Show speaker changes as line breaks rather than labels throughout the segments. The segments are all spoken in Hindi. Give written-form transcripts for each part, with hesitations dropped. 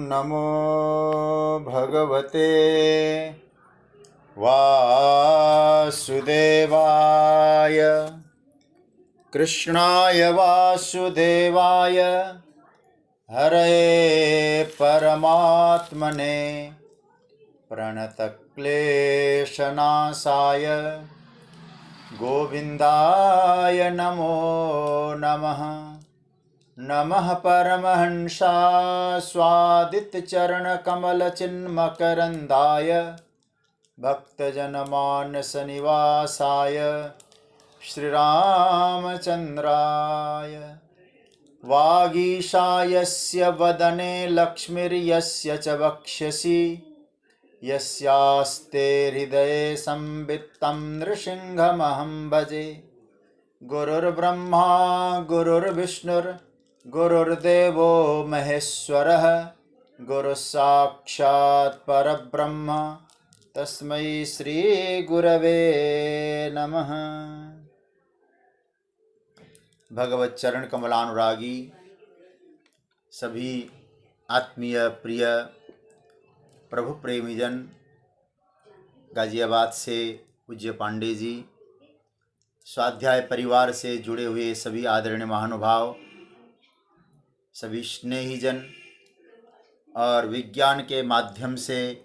नमो भगवते वासुदेवाय। कृष्णाय वासुदेवाय हरये परमात्मने प्रणतक्लेशनाशाय गोविन्दाय नमो नमः। नमः परमहंसाय स्वादितचरणकमलचिन्मकरन्दाय भक्तजनमानसनिवासाय श्रीरामचन्द्राय। वागीशायस्य वदने लक्ष्मीर्यस्य च वक्षसि यस्यास्ते हृदये संवित्तं नृसिंहमहं भजे। गुरुर्ब्रह्मा गुरुर्विष्णुर्गुरुर्देवो महेश्वरः गुरुसाक्षात् परब्रह्म तस्मै श्री गुरवे नमः। भगवत चरण कमलानुरागी सभी आत्मीय प्रिय प्रभु प्रेमीजन, गाजियाबाद से पूज्य पांडे जी, स्वाध्याय परिवार से जुड़े हुए सभी आदरणीय महानुभाव, सभी स्नेहीजन और विज्ञान के माध्यम से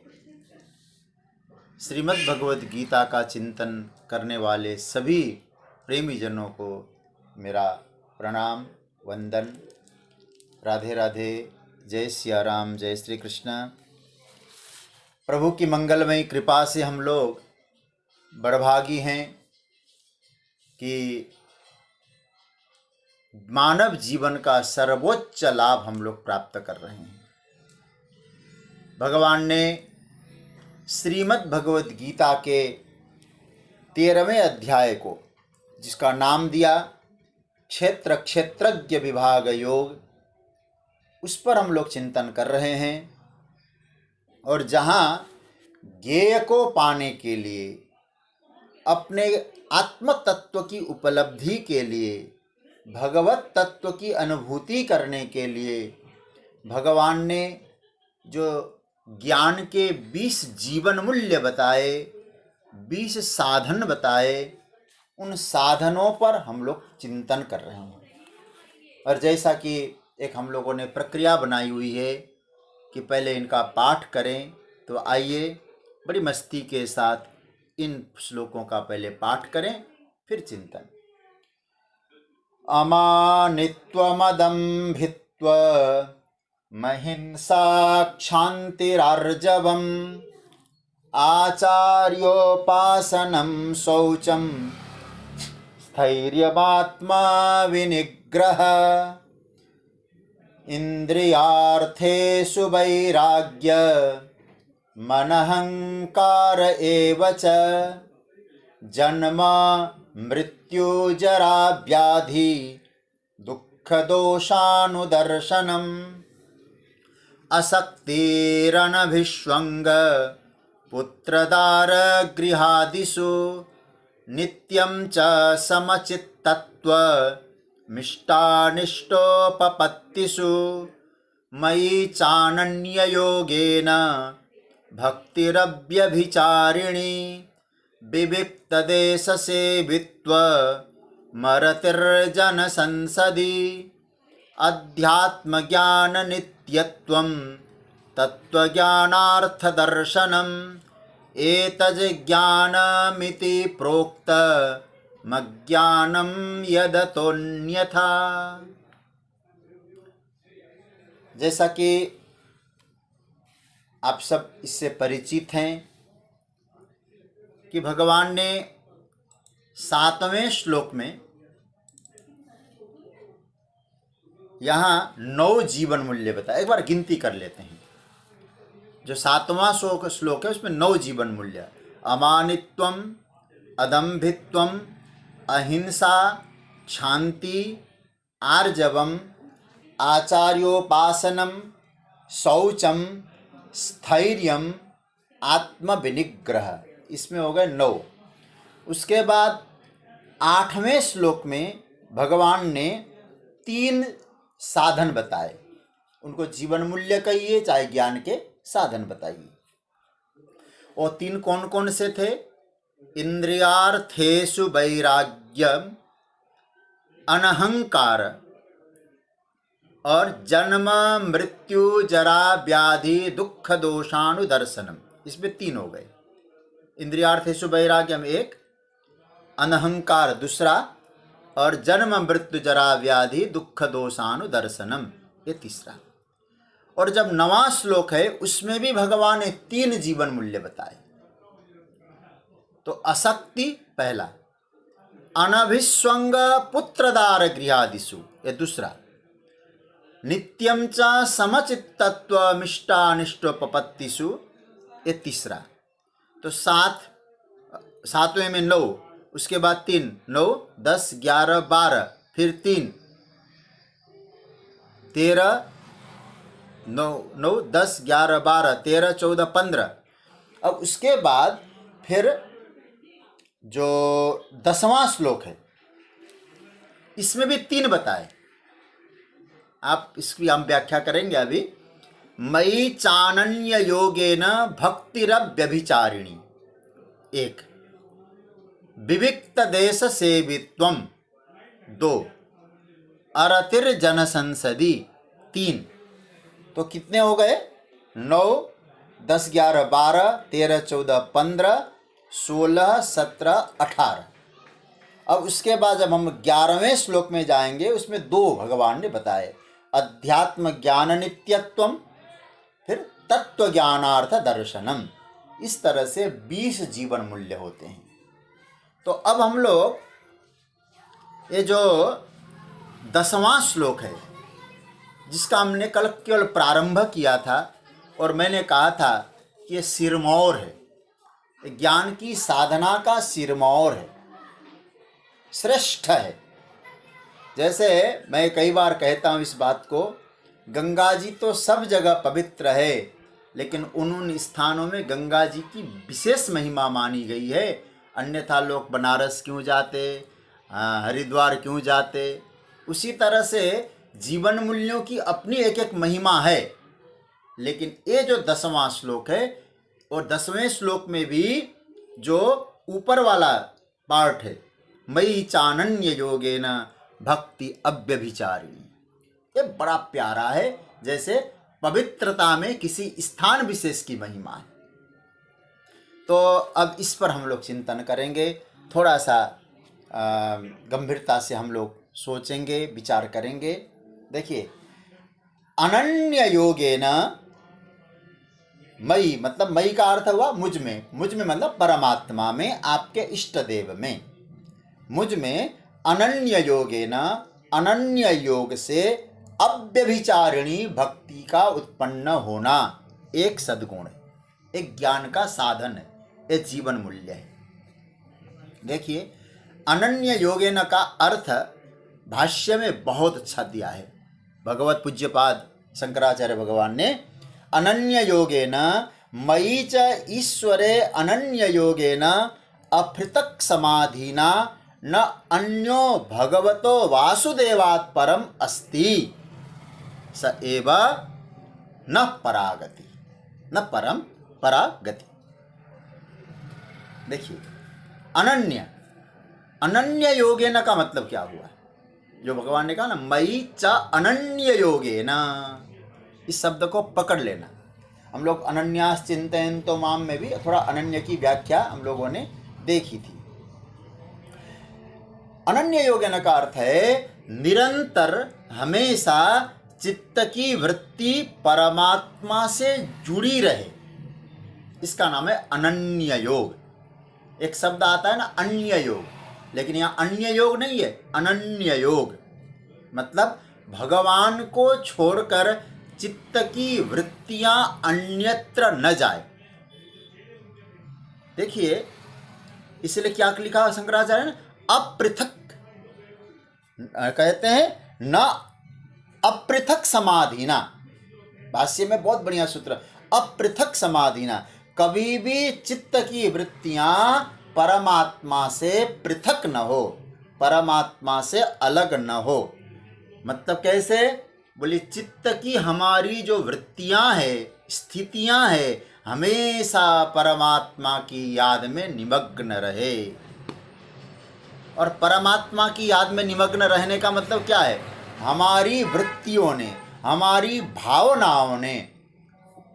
श्रीमद् भगवद गीता का चिंतन करने वाले सभी प्रेमीजनों को मेरा प्रणाम वंदन। राधे राधे। जय सिया राम, जय श्री कृष्ण। प्रभु की मंगलमयी कृपा से हम लोग बड़भागी हैं कि मानव जीवन का सर्वोच्च लाभ हम लोग प्राप्त कर रहे हैं। भगवान ने श्रीमद् भगवद गीता के 13वें अध्याय को, जिसका नाम दिया क्षेत्र क्षेत्रज्ञ विभाग योग, उस पर हम लोग चिंतन कर रहे हैं। और जहाँ ज्ञेय को पाने के लिए, अपने आत्म तत्व की उपलब्धि के लिए, भगवत तत्व की अनुभूति करने के लिए भगवान ने जो ज्ञान के 20 जीवन मूल्य बताए, 20 साधन बताए, उन साधनों पर हम लोग चिंतन कर रहे हैं। और जैसा कि एक हम लोगों ने प्रक्रिया बनाई हुई है कि पहले इनका पाठ करें, तो आइए बड़ी मस्ती के साथ इन श्लोकों का पहले पाठ करें, फिर चिंतन। अमानित्वमदम्भित्व महिंसा क्षान्तिरार्जवम् आचार्योपासनं शौचं स्थैर्यमात्मा विनिग्रह इंद्रियार्थेषु वैराग्य मनहंकार एव च जन्म मृत्यु जरा व्याधि दुःखदोषानुदर्शनम् असक्तिरनभिष्वङ्ग पुत्रदार गृहादिषु नित्यं च समचित्तत्व मिष्टानिष्टोपपत्तिषु मयि चानन्ययोगेन भक्तिरव्यभिचारिणी विविक्तदेशसेवित्व मरतिर्जनसंसदि अध्यात्मज्ञाननित्यत्वं तत्त्वज्ञानार्थदर्शनम् एतज्ज्ञानमिति प्रोक्त मज्ञानं यदतोऽन्यथा। जैसा कि आप सब इससे परिचित हैं कि भगवान ने 7वें श्लोक में यहाँ 9 जीवन मूल्य बताया। एक बार गिनती कर लेते हैं। जो 7वां श्लोक है उसमें 9 जीवन मूल्य: अमानित्वम, अदम्भित्वम, अहिंसा, क्षांति, आर्जवम, आचार्योपासनम, शौचम, स्थैर्यम, आत्मविनिग्रह। इसमें हो गए 9। उसके बाद 8वें श्लोक में भगवान ने 3 साधन बताए। उनको जीवन मूल्य कहिए चाहे ज्ञान के साधन बताइए। और 3 कौन कौन से थे? इंद्रियार्थेषु वैराग्यम, अनहंकार और जन्म मृत्यु जरा व्याधि दुख दोषानुदर्शनम। इसमें 3 हो गए। इंद्रियार्थेषु वैराग्यम एक, अनहंकार दूसरा, और जन्म मृत्यु जरा व्याधि दुख दोषानुदर्शनम ये तीसरा। और जब 9वां श्लोक है उसमें भी भगवान ने 3 जीवन मूल्य बताए। तो असक्ति पहला, अनभिस्वंग पुत्रदार गृहादिषु ये दूसरा, नित्यं च समचित्तत्व मिष्टानिष्टोपपत्तिषु ये तीसरा। तो 7वें में 9, उसके बाद 3, 9, 10, 11, 12, फिर 3, 13, 9, 10, 11, 12, 13, 14, 15। अब उसके बाद फिर जो 10वां श्लोक है इसमें भी 3 बताए। आप इसकी हम व्याख्या करेंगे अभी। मयि चानन्य योगेन भक्तिरव्यभिचारिणी एक, विविक्त देश सेवित्वम 2, अरतिर्जन संसदी 3। तो कितने हो गए? 9, 10, 11, 12, 13, 14, 15, 16, 17, 18। अब उसके बाद जब हम 11वें श्लोक में जाएंगे उसमें 2 भगवान ने बताए, अध्यात्म ज्ञान नित्यत्वम, फिर तत्व ज्ञानार्थ दर्शनम। इस तरह से 20 जीवन मूल्य होते हैं। तो अब हम लोग ये जो 10वां श्लोक है जिसका हमने कल केवल प्रारंभ किया था और मैंने कहा था कि ये सिरमौर है, ज्ञान की साधना का सिरमौर है, श्रेष्ठ है। जैसे मैं कई बार कहता हूँ इस बात को, गंगा जी तो सब जगह पवित्र है, लेकिन उन स्थानों में गंगा जी की विशेष महिमा मानी गई है। अन्यथा लोग बनारस क्यों जाते, हरिद्वार क्यों जाते। उसी तरह से जीवन मूल्यों की अपनी एक एक महिमा है। लेकिन ये जो 10वां श्लोक है और 10वें श्लोक में भी जो ऊपर वाला पार्ट है, मयि चानन्य योगेन भक्ति अव्यभिचारिणी, ये बड़ा प्यारा है। जैसे पवित्रता में किसी स्थान विशेष की महिमा है। तो अब इस पर हम लोग चिंतन करेंगे, थोड़ा सा गंभीरता से हम लोग सोचेंगे, विचार करेंगे। देखिए, अनन्य योगेन, मयि मतलब मयि का अर्थ हुआ मुझ में, मुझ में मतलब परमात्मा में, आपके इष्ट देव में, मुझ में अनन्य योगेन, अनन्य योग से अव्यभिचारिणी भक्ति का उत्पन्न होना एक सद्गुण है, एक ज्ञान का साधन है, एक जीवन मूल्य है। देखिए, अनन्य योगेन का अर्थ भाष्य में बहुत अच्छा दिया है। भगवत पूज्यपाद शंकराचार्य भगवान ने अनन्य योगेन मयि च ईश्वरे अनन्य योगेन अपृथक समाधिना न अन्यो भगवतो वासुदेवात् परम अस्ति स एव न परागति, न परम परागति। देखिए, अनन्य, अनन्य योगेन का मतलब क्या हुआ? जो भगवान ने कहा ना, मयि च अनन्य योगेन, इस शब्द को पकड़ लेना। हम लोग अनन्यास चिंतयन्तो माम में भी थोड़ा अनन्य की व्याख्या हम लोगों ने देखी थी। अनन्य योगेन का अर्थ है निरंतर, हमेशा चित्त की वृत्ति परमात्मा से जुड़ी रहे, इसका नाम है अनन्य योग। एक शब्द आता है ना अन्य योग, लेकिन यहाँ अन्य योग नहीं है, अनन्य योग मतलब भगवान को छोड़कर चित्त की वृत्तियां अन्यत्र न जाए। देखिए, इसलिए क्या लिखा शंकराचार्य ने, अपृथक कहते हैं, न अपृथक समाधिना। भाष्य में बहुत बढ़िया सूत्र, अपृथक समाधिना, कभी भी चित्त की वृत्तियां परमात्मा से पृथक न हो, परमात्मा से अलग न हो। मतलब कैसे? बोले चित्त की हमारी जो वृत्तियां है, स्थितियां है, हमेशा परमात्मा की याद में निमग्न रहे। और परमात्मा की याद में निमग्न रहने का मतलब क्या है? हमारी वृत्तियों ने, हमारी भावनाओं ने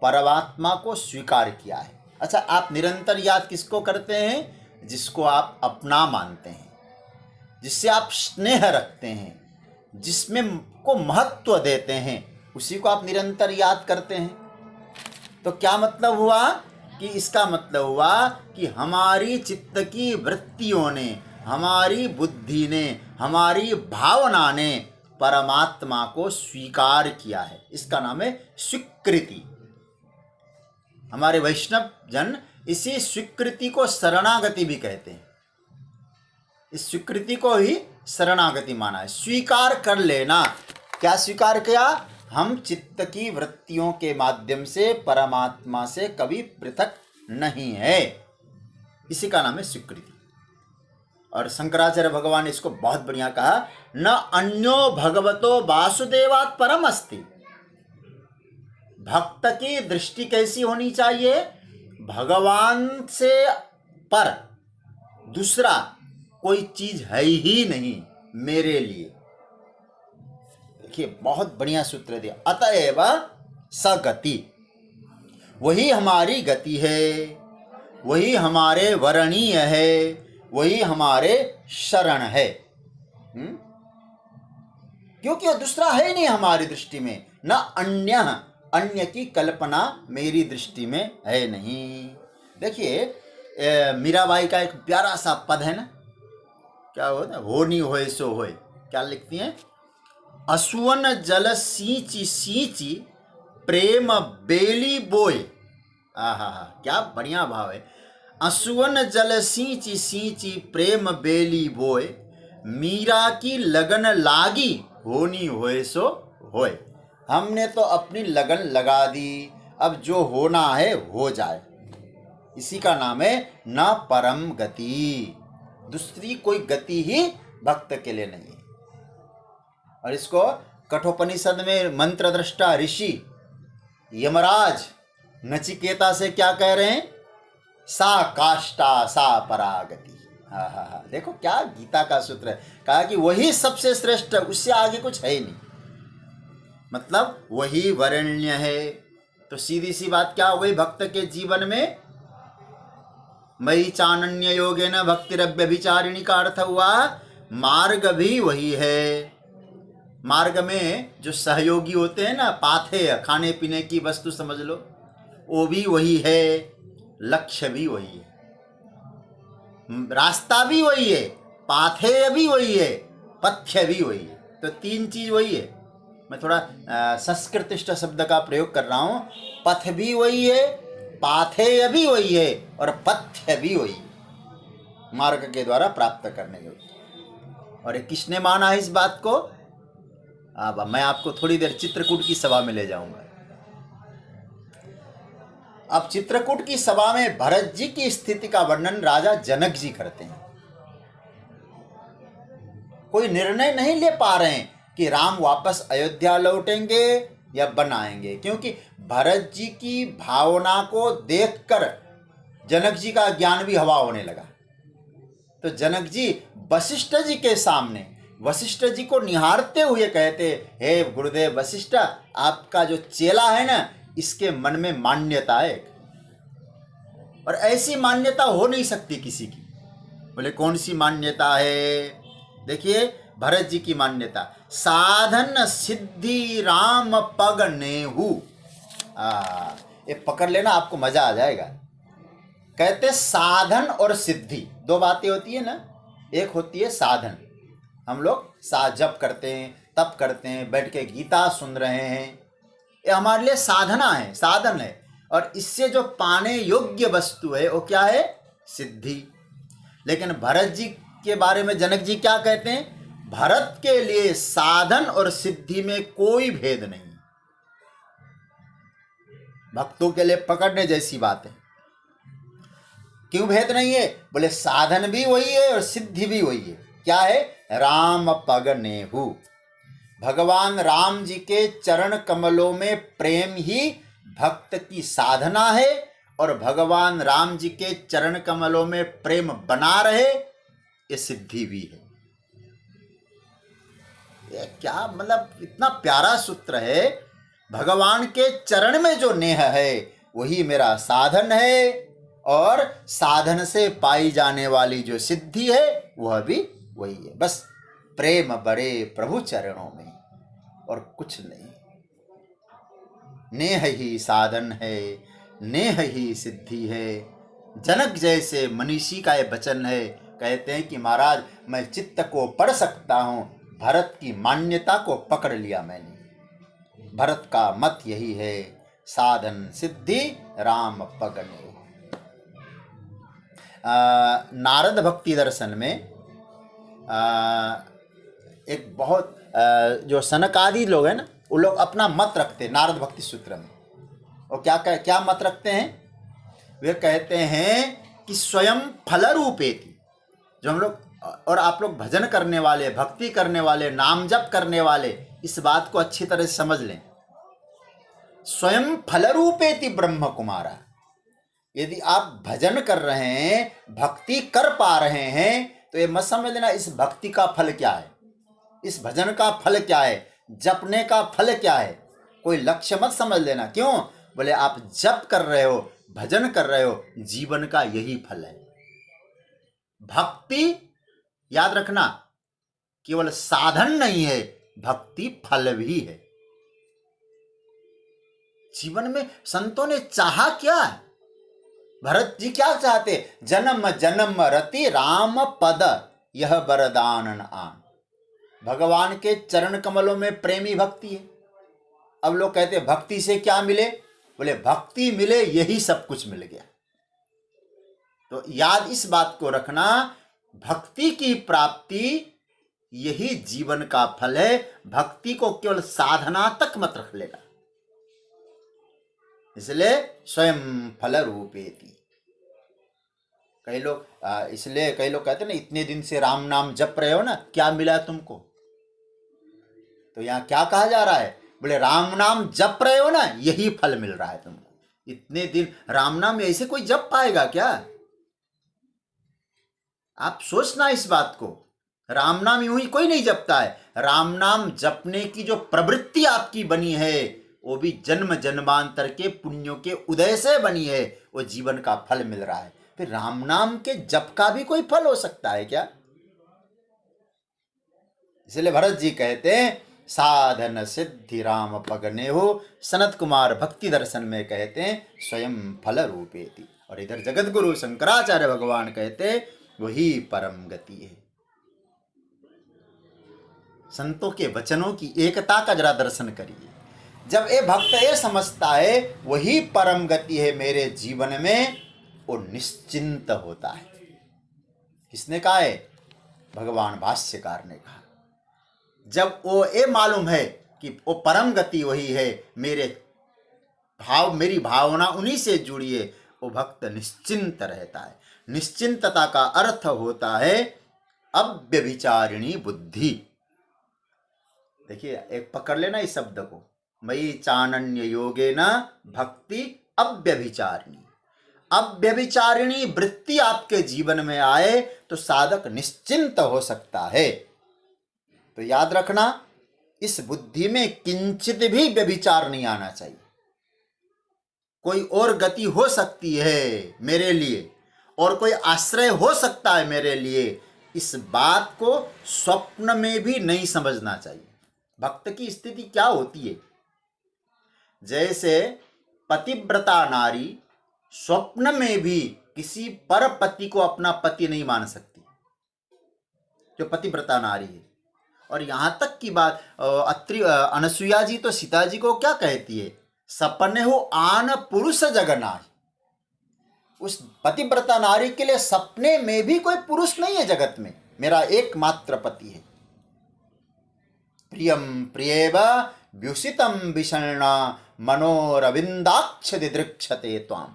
परमात्मा को स्वीकार किया है। अच्छा, आप निरंतर याद किसको करते हैं? जिसको आप अपना मानते हैं, जिससे आप स्नेह रखते हैं, जिसमें को महत्व देते हैं, उसी को आप निरंतर याद करते हैं। तो क्या मतलब हुआ? कि इसका मतलब हुआ कि हमारी चित्त की वृत्तियों ने, हमारी बुद्धि ने, हमारी भावना ने परमात्मा को स्वीकार किया है। इसका नाम है स्वीकृति। हमारे वैष्णव जन इसी स्वीकृति को शरणागति भी कहते हैं। इस स्वीकृति को ही शरणागति माना है, स्वीकार कर लेना। क्या स्वीकार किया? हम चित्त की वृत्तियों के माध्यम से परमात्मा से कभी पृथक नहीं है, इसी का नाम है स्वीकृति। और शंकराचार्य भगवान ने इसको बहुत बढ़िया कहा, न अन्यो भगवतो वासुदेवात् परम अस्ति। भक्त की दृष्टि कैसी होनी चाहिए? भगवान से पर दूसरा कोई चीज है ही नहीं मेरे लिए। देखिए, बहुत बढ़िया सूत्र दिया, अतएव सगति। वही हमारी गति है, वही हमारे वरणीय है, वही हमारे शरण है। क्योंकि दूसरा है नहीं हमारी दृष्टि में। न अन्य, अन्य की कल्पना मेरी दृष्टि में है नहीं। देखिए, मीराबाई का एक प्यारा सा पद है ना, क्या होता है? हो नहीं होए सो होए। क्या लिखती हैं? असुवन जल सींची सींची प्रेम बेली बोए। आहा, क्या बढ़िया भाव है। असुवन जल सींची सींची प्रेम बेली बोए, मीरा की लगन लागी होनी होए सो होए। हमने तो अपनी लगन लगा दी, अब जो होना है हो जाए। इसी का नाम है न परम गति। दूसरी कोई गति ही भक्त के लिए नहीं है। और इसको कठोपनिषद में मंत्र दृष्टा ऋषि यमराज नचिकेता से क्या कह रहे हैं? सा काष्ठा सा परागति। हाँ हाँ हाँ, देखो क्या गीता का सूत्र है। कहा कि वही सबसे श्रेष्ठ, उससे आगे कुछ है ही नहीं। मतलब वही वरेण्य है। तो सीधी सी बात क्या हो गई भक्त के जीवन में? मई चानन्य योगेन भक्तिरव्यभिचारिणी का अर्थ हुआ मार्ग भी वही है। मार्ग में जो सहयोगी होते हैं ना, पाथेय, खाने पीने की वस्तु समझ लो, वो भी वही है, लक्ष्य भी वही है, रास्ता भी वही है, पाथेय भी वही है, पथ्य भी वही है। तो तीन चीज वही है। मैं थोड़ा संस्कृतिष्ठ शब्द का प्रयोग कर रहा हूँ। पथ भी वही है, पाथेय भी वही है, और पथ्य भी वही है, मार्ग के द्वारा प्राप्त करने योग्य। और किसने माना है इस बात को? अब मैं आपको थोड़ी देर चित्रकूट की सभा में ले जाऊंगा। अब चित्रकूट की सभा में भरत जी की स्थिति का वर्णन राजा जनक जी करते हैं। कोई निर्णय नहीं ले पा रहे हैं कि राम वापस अयोध्या लौटेंगे या बनाएंगे, क्योंकि भरत जी की भावना को देखकर जनक जी का ज्ञान भी हवा होने लगा। तो जनक जी वशिष्ठ जी के सामने, वशिष्ठ जी को निहारते हुए कहते, हे गुरुदेव वशिष्ठ, आपका जो चेला है ना, इसके मन में मान्यता है, और ऐसी मान्यता हो नहीं सकती किसी की। बोले कौन सी मान्यता है? देखिए भरत जी की मान्यता, साधन सिद्धि राम पग नेहु। ये पकड़ लेना, आपको मजा आ जाएगा। कहते साधन और सिद्धि दो बातें होती है ना। एक होती है साधन, हम लोग जप करते हैं, तप करते हैं, बैठ के गीता सुन रहे हैं, ये हमारे लिए साधना है, साधन है। और इससे जो पाने योग्य वस्तु है वो क्या है? सिद्धि। लेकिन भरत जी के बारे में जनक जी क्या कहते हैं? भरत के लिए साधन और सिद्धि में कोई भेद नहीं। भक्तों के लिए पकड़ने जैसी बात है। क्यों भेद नहीं है? बोले साधन भी वही है और सिद्धि भी वही है। क्या है? राम पग नेहु। भगवान राम जी के चरण कमलों में प्रेम ही भक्त की साधना है, और भगवान राम जी के चरण कमलों में प्रेम बना रहे ये सिद्धि भी है। ये क्या मतलब इतना प्यारा सूत्र है। भगवान के चरण में जो नेह है वही मेरा साधन है, और साधन से पाई जाने वाली जो सिद्धि है वह भी वही है। बस प्रेम बड़े प्रभु चरणों में, और कुछ नहीं। नेह ही साधन है, नेह ही सिद्धि है। जनक जैसे मनीषी का ये वचन है। कहते हैं कि महाराज मैं चित्त को पढ़ सकता हूँ, भरत की मान्यता को पकड़ लिया मैंने। भरत का मत यही है, साधन सिद्धि राम पगने। नारद भक्ति दर्शन में एक बहुत जो सनकादि लोग हैं ना, वो लोग अपना मत रखते हैं नारद भक्ति सूत्र में। और क्या मत रखते हैं? वे कहते हैं कि स्वयं फल रूपेति। जो हम लोग और आप लोग भजन करने वाले, भक्ति करने वाले, नाम जप करने वाले, इस बात को अच्छी तरह से समझ लें। स्वयं फल रूपेति ब्रह्म कुमारा। यदि आप भजन कर रहे हैं, भक्ति कर पा रहे हैं, तो ये मत समझ लेना इस भक्ति का फल क्या है, इस भजन का फल क्या है, जपने का फल क्या है। कोई लक्ष्य मत समझ लेना। क्यों? बोले आप जप कर रहे हो, भजन कर रहे हो, जीवन का यही फल है। भक्ति याद रखना केवल साधन नहीं है, भक्ति फल भी है। जीवन में संतों ने चाहा क्या है? भरत जी क्या चाहते? जन्म जन्म रति राम पद यह वरदानन आन। भगवान के चरण कमलों में प्रेमी भक्ति है। अब लोग कहते भक्ति से क्या मिले? बोले भक्ति मिले यही सब कुछ मिल गया। तो याद इस बात को रखना, भक्ति की प्राप्ति यही जीवन का फल है। भक्ति को केवल साधना तक मत रख लेना। इसलिए स्वयं फल रूपेति। कई लोग इसलिए कई लोग कहते हैं ना, इतने दिन से राम नाम जप रहे हो ना, क्या मिला तुमको? तो यहाँ क्या कहा जा रहा है? बोले राम नाम जप रहे हो ना, यही फल मिल रहा है तुमको। इतने दिन राम नाम ऐसे कोई जप पाएगा क्या? आप सोचना इस बात को। राम नाम यूं ही कोई नहीं जपता है। राम नाम जपने की जो प्रवृत्ति आपकी बनी है, वो भी जन्म जन्मांतर के पुण्यों के उदय से बनी है। वो जीवन का फल मिल रहा है। फिर राम नाम के जप का भी कोई फल हो सकता है क्या? इसलिए भरत जी कहते हैं साधन सिद्धि राम पगने हो। सनत कुमार भक्ति दर्शन में कहते हैं स्वयं फल रूपेति। और इधर जगत गुरु शंकराचार्य भगवान कहते हैं वही परम गति है। संतों के वचनों की एकता का जरा दर्शन करिए। जब ये भक्त ये समझता है वही परम गति है मेरे जीवन में, वो निश्चिंत होता है। किसने कहा है? भगवान भाष्यकार ने कहा। जब वो ये मालूम है कि वो परम गति वही है, मेरी भावना उन्हीं से जुड़ी है, वो भक्त निश्चिंत रहता है। निश्चिंतता का अर्थ होता है अव्यभिचारिणी बुद्धि। देखिए एक पकड़ लेना इस शब्द को, मयि चानन्य योगेन भक्ति अव्यभिचारिणी। अव्यभिचारिणी वृत्ति आपके जीवन में आए तो साधक निश्चिंत हो सकता है। तो याद रखना, इस बुद्धि में किंचित भी व्यभिचार नहीं आना चाहिए। कोई और गति हो सकती है मेरे लिए, और कोई आश्रय हो सकता है मेरे लिए, इस बात को स्वप्न में भी नहीं समझना चाहिए। भक्त की स्थिति क्या होती है? जैसे पतिव्रता नारी स्वप्न में भी किसी पर पति को अपना पति नहीं मान सकती, जो पतिव्रता नारी है। और यहां तक की बात अत्रि अनसुईया जी तो सीता जी को क्या कहती है? सपने हो आन पुरुष जगनाही। उस पतिव्रता नारी के लिए सपने में भी कोई पुरुष नहीं है जगत में, मेरा एकमात्र पति है। प्रियम प्रियेव व्युषितम विषण्णा मनोरविंदाक्ष दिदृक्षते त्वाम।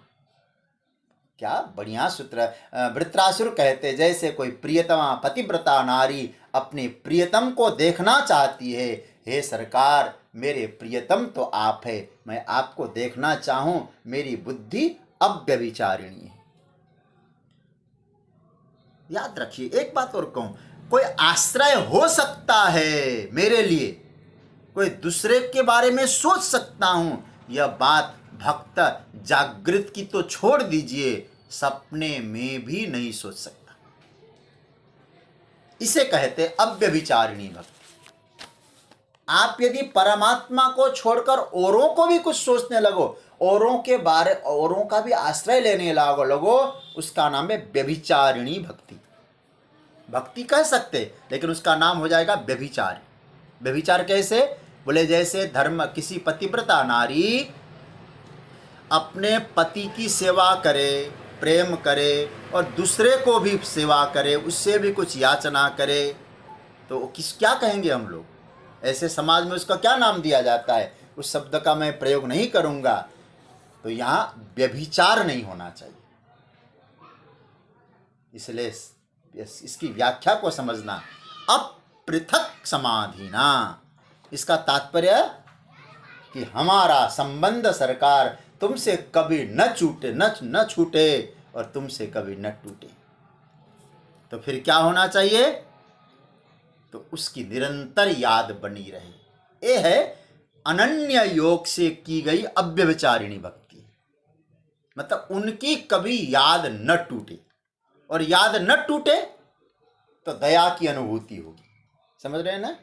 क्या बढ़िया सूत्र। वृत्रासुर कहते जैसे कोई प्रियतमा पतिव्रता नारी अपने प्रियतम को देखना चाहती है, हे सरकार, मेरे प्रियतम तो आप है, मैं आपको देखना चाहूं, मेरी बुद्धि अव्यभिचारिणी है। याद रखिए, एक बात और कहूं, कोई आश्रय हो सकता है मेरे लिए, कोई दूसरे के बारे में सोच सकता हूं, यह बात भक्त जागृत की तो छोड़ दीजिए, सपने में भी नहीं सोच सकता। इसे कहते अव्यभिचारिणी भक्ति। आप यदि परमात्मा को छोड़कर औरों को भी कुछ सोचने लगो, औरों का भी आश्रय लेने लगो, उसका नाम है व्यभिचारिणी भक्ति। भक्ति कह सकते, लेकिन उसका नाम हो जाएगा व्यभिचार। व्यभिचार कैसे? बोले जैसे धर्म, किसी पतिव्रता नारी अपने पति की सेवा करे, प्रेम करे और दूसरे को भी सेवा करे, उससे भी कुछ याचना करे, तो क्या कहेंगे हम लोग? ऐसे समाज में उसका क्या नाम दिया जाता है? उस शब्द का मैं प्रयोग नहीं करूंगा। तो यहाँ व्यभिचार नहीं होना चाहिए। इसलिए इसकी व्याख्या को समझना, अपृथक समाधिना, इसका तात्पर्य कि हमारा संबंध सरकार तुमसे कभी न छूटे और तुमसे कभी न टूटे। तो फिर क्या होना चाहिए? तो उसकी निरंतर याद बनी रहे। ये है अनन्य योग से की गई अव्यभिचारिणी भक्ति। मतलब उनकी कभी याद न टूटे, और याद न टूटे तो दया की अनुभूति होगी। समझ रहे हैं ना?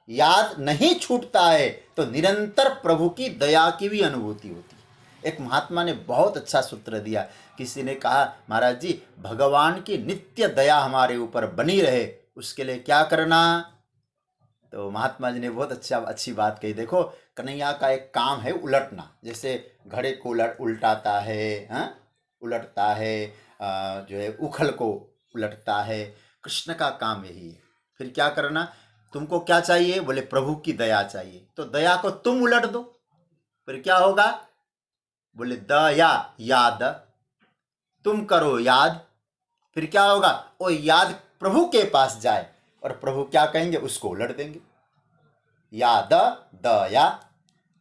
याद नहीं छूटता है तो निरंतर प्रभु की दया की भी अनुभूति होती है। एक महात्मा ने बहुत अच्छा सूत्र दिया। किसी ने कहा, महाराज जी, भगवान की नित्य दया हमारे ऊपर बनी रहे, उसके लिए क्या करना? तो महात्मा जी ने बहुत अच्छी बात कही। देखो, कन्हैया का एक काम है उलटना। जैसे घड़े को उल्टाता है, उलटता है, जो है उखल को उलटता है। कृष्ण का काम यही है। फिर क्या करना? तुमको क्या चाहिए? बोले प्रभु की दया चाहिए। तो दया को तुम उलट दो, फिर क्या होगा? बोले दया याद, तुम करो याद, फिर क्या होगा? वो याद प्रभु के पास जाए और प्रभु क्या कहेंगे? उसको उलट देंगे। याद दया।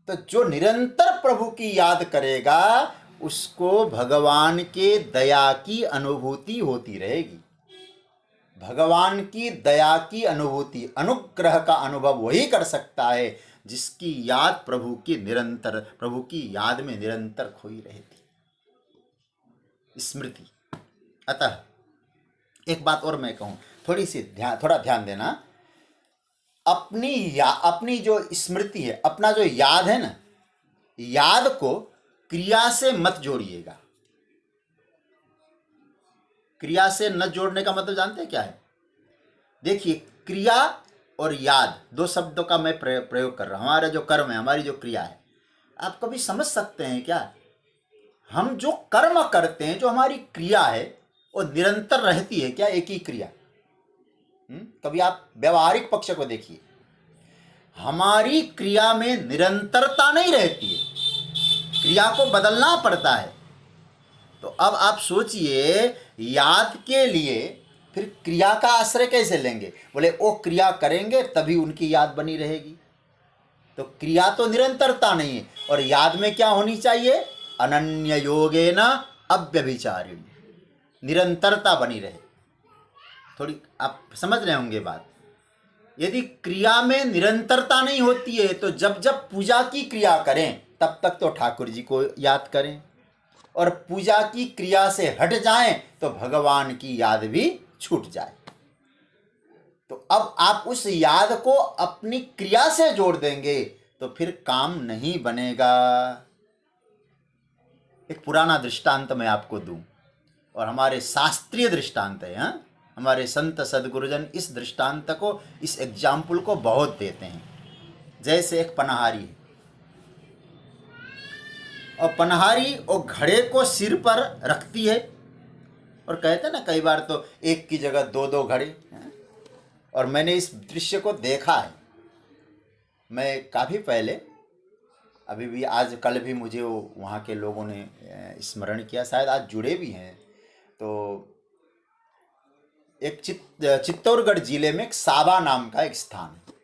तो जो निरंतर प्रभु की याद करेगा उसको भगवान के दया की अनुभूति होती रहेगी। भगवान की दया की अनुभूति, अनुग्रह का अनुभव वही कर सकता है जिसकी याद प्रभु की याद में निरंतर खोई रहती, स्मृति। अतः एक बात और मैं कहूं, थोड़ा ध्यान देना। अपनी जो स्मृति है, अपना जो याद है ना, याद को क्रिया से मत जोड़िएगा। क्रिया से न जोड़ने का मतलब जानते हैं क्या है? देखिए, क्रिया और याद, दो शब्दों का मैं प्रयोग कर रहा हूं। हमारा जो कर्म है, हमारी जो क्रिया है, आप कभी समझ सकते हैं क्या? हम जो कर्म करते हैं, जो हमारी क्रिया है, वो निरंतर रहती है क्या? एक ही क्रिया? कभी आप व्यवहारिक पक्ष को देखिए, हमारी क्रिया में निरंतरता नहीं रहती है, क्रिया को बदलना पड़ता है। तो अब आप सोचिए, याद के लिए फिर क्रिया का आश्रय कैसे लेंगे? बोले वो क्रिया करेंगे तभी उनकी याद बनी रहेगी। तो क्रिया तो निरंतरता नहीं है, और याद में क्या होनी चाहिए? अनन्य योगेन अव्यभिचारिणी, निरंतरता बनी रहे। थोड़ी आप समझ रहे होंगे बात। यदि क्रिया में निरंतरता नहीं होती है तो जब जब पूजा की क्रिया करें तब तक तो ठाकुर जी को याद करें, और पूजा की क्रिया से हट जाएं तो भगवान की याद भी छूट जाए। तो अब आप उस याद को अपनी क्रिया से जोड़ देंगे तो फिर काम नहीं बनेगा। एक पुराना दृष्टांत मैं आपको दूं, और हमारे शास्त्रीय दृष्टांत है। हमारे संत सदगुरुजन इस दृष्टांत को, इस एग्जाम्पल को बहुत देते हैं। जैसे एक पनहारी है, और पनहारी वो घड़े को सिर पर रखती है, और कहते हैं ना, कई बार तो एक की जगह दो दो घड़े हैं। और मैंने इस दृश्य को देखा है। मैं काफ़ी पहले, अभी भी आज कल भी मुझे वहाँ के लोगों ने स्मरण किया, शायद आज जुड़े भी हैं। तो एक चित्तौड़गढ़ जिले में एक साबा नाम का एक स्थान है।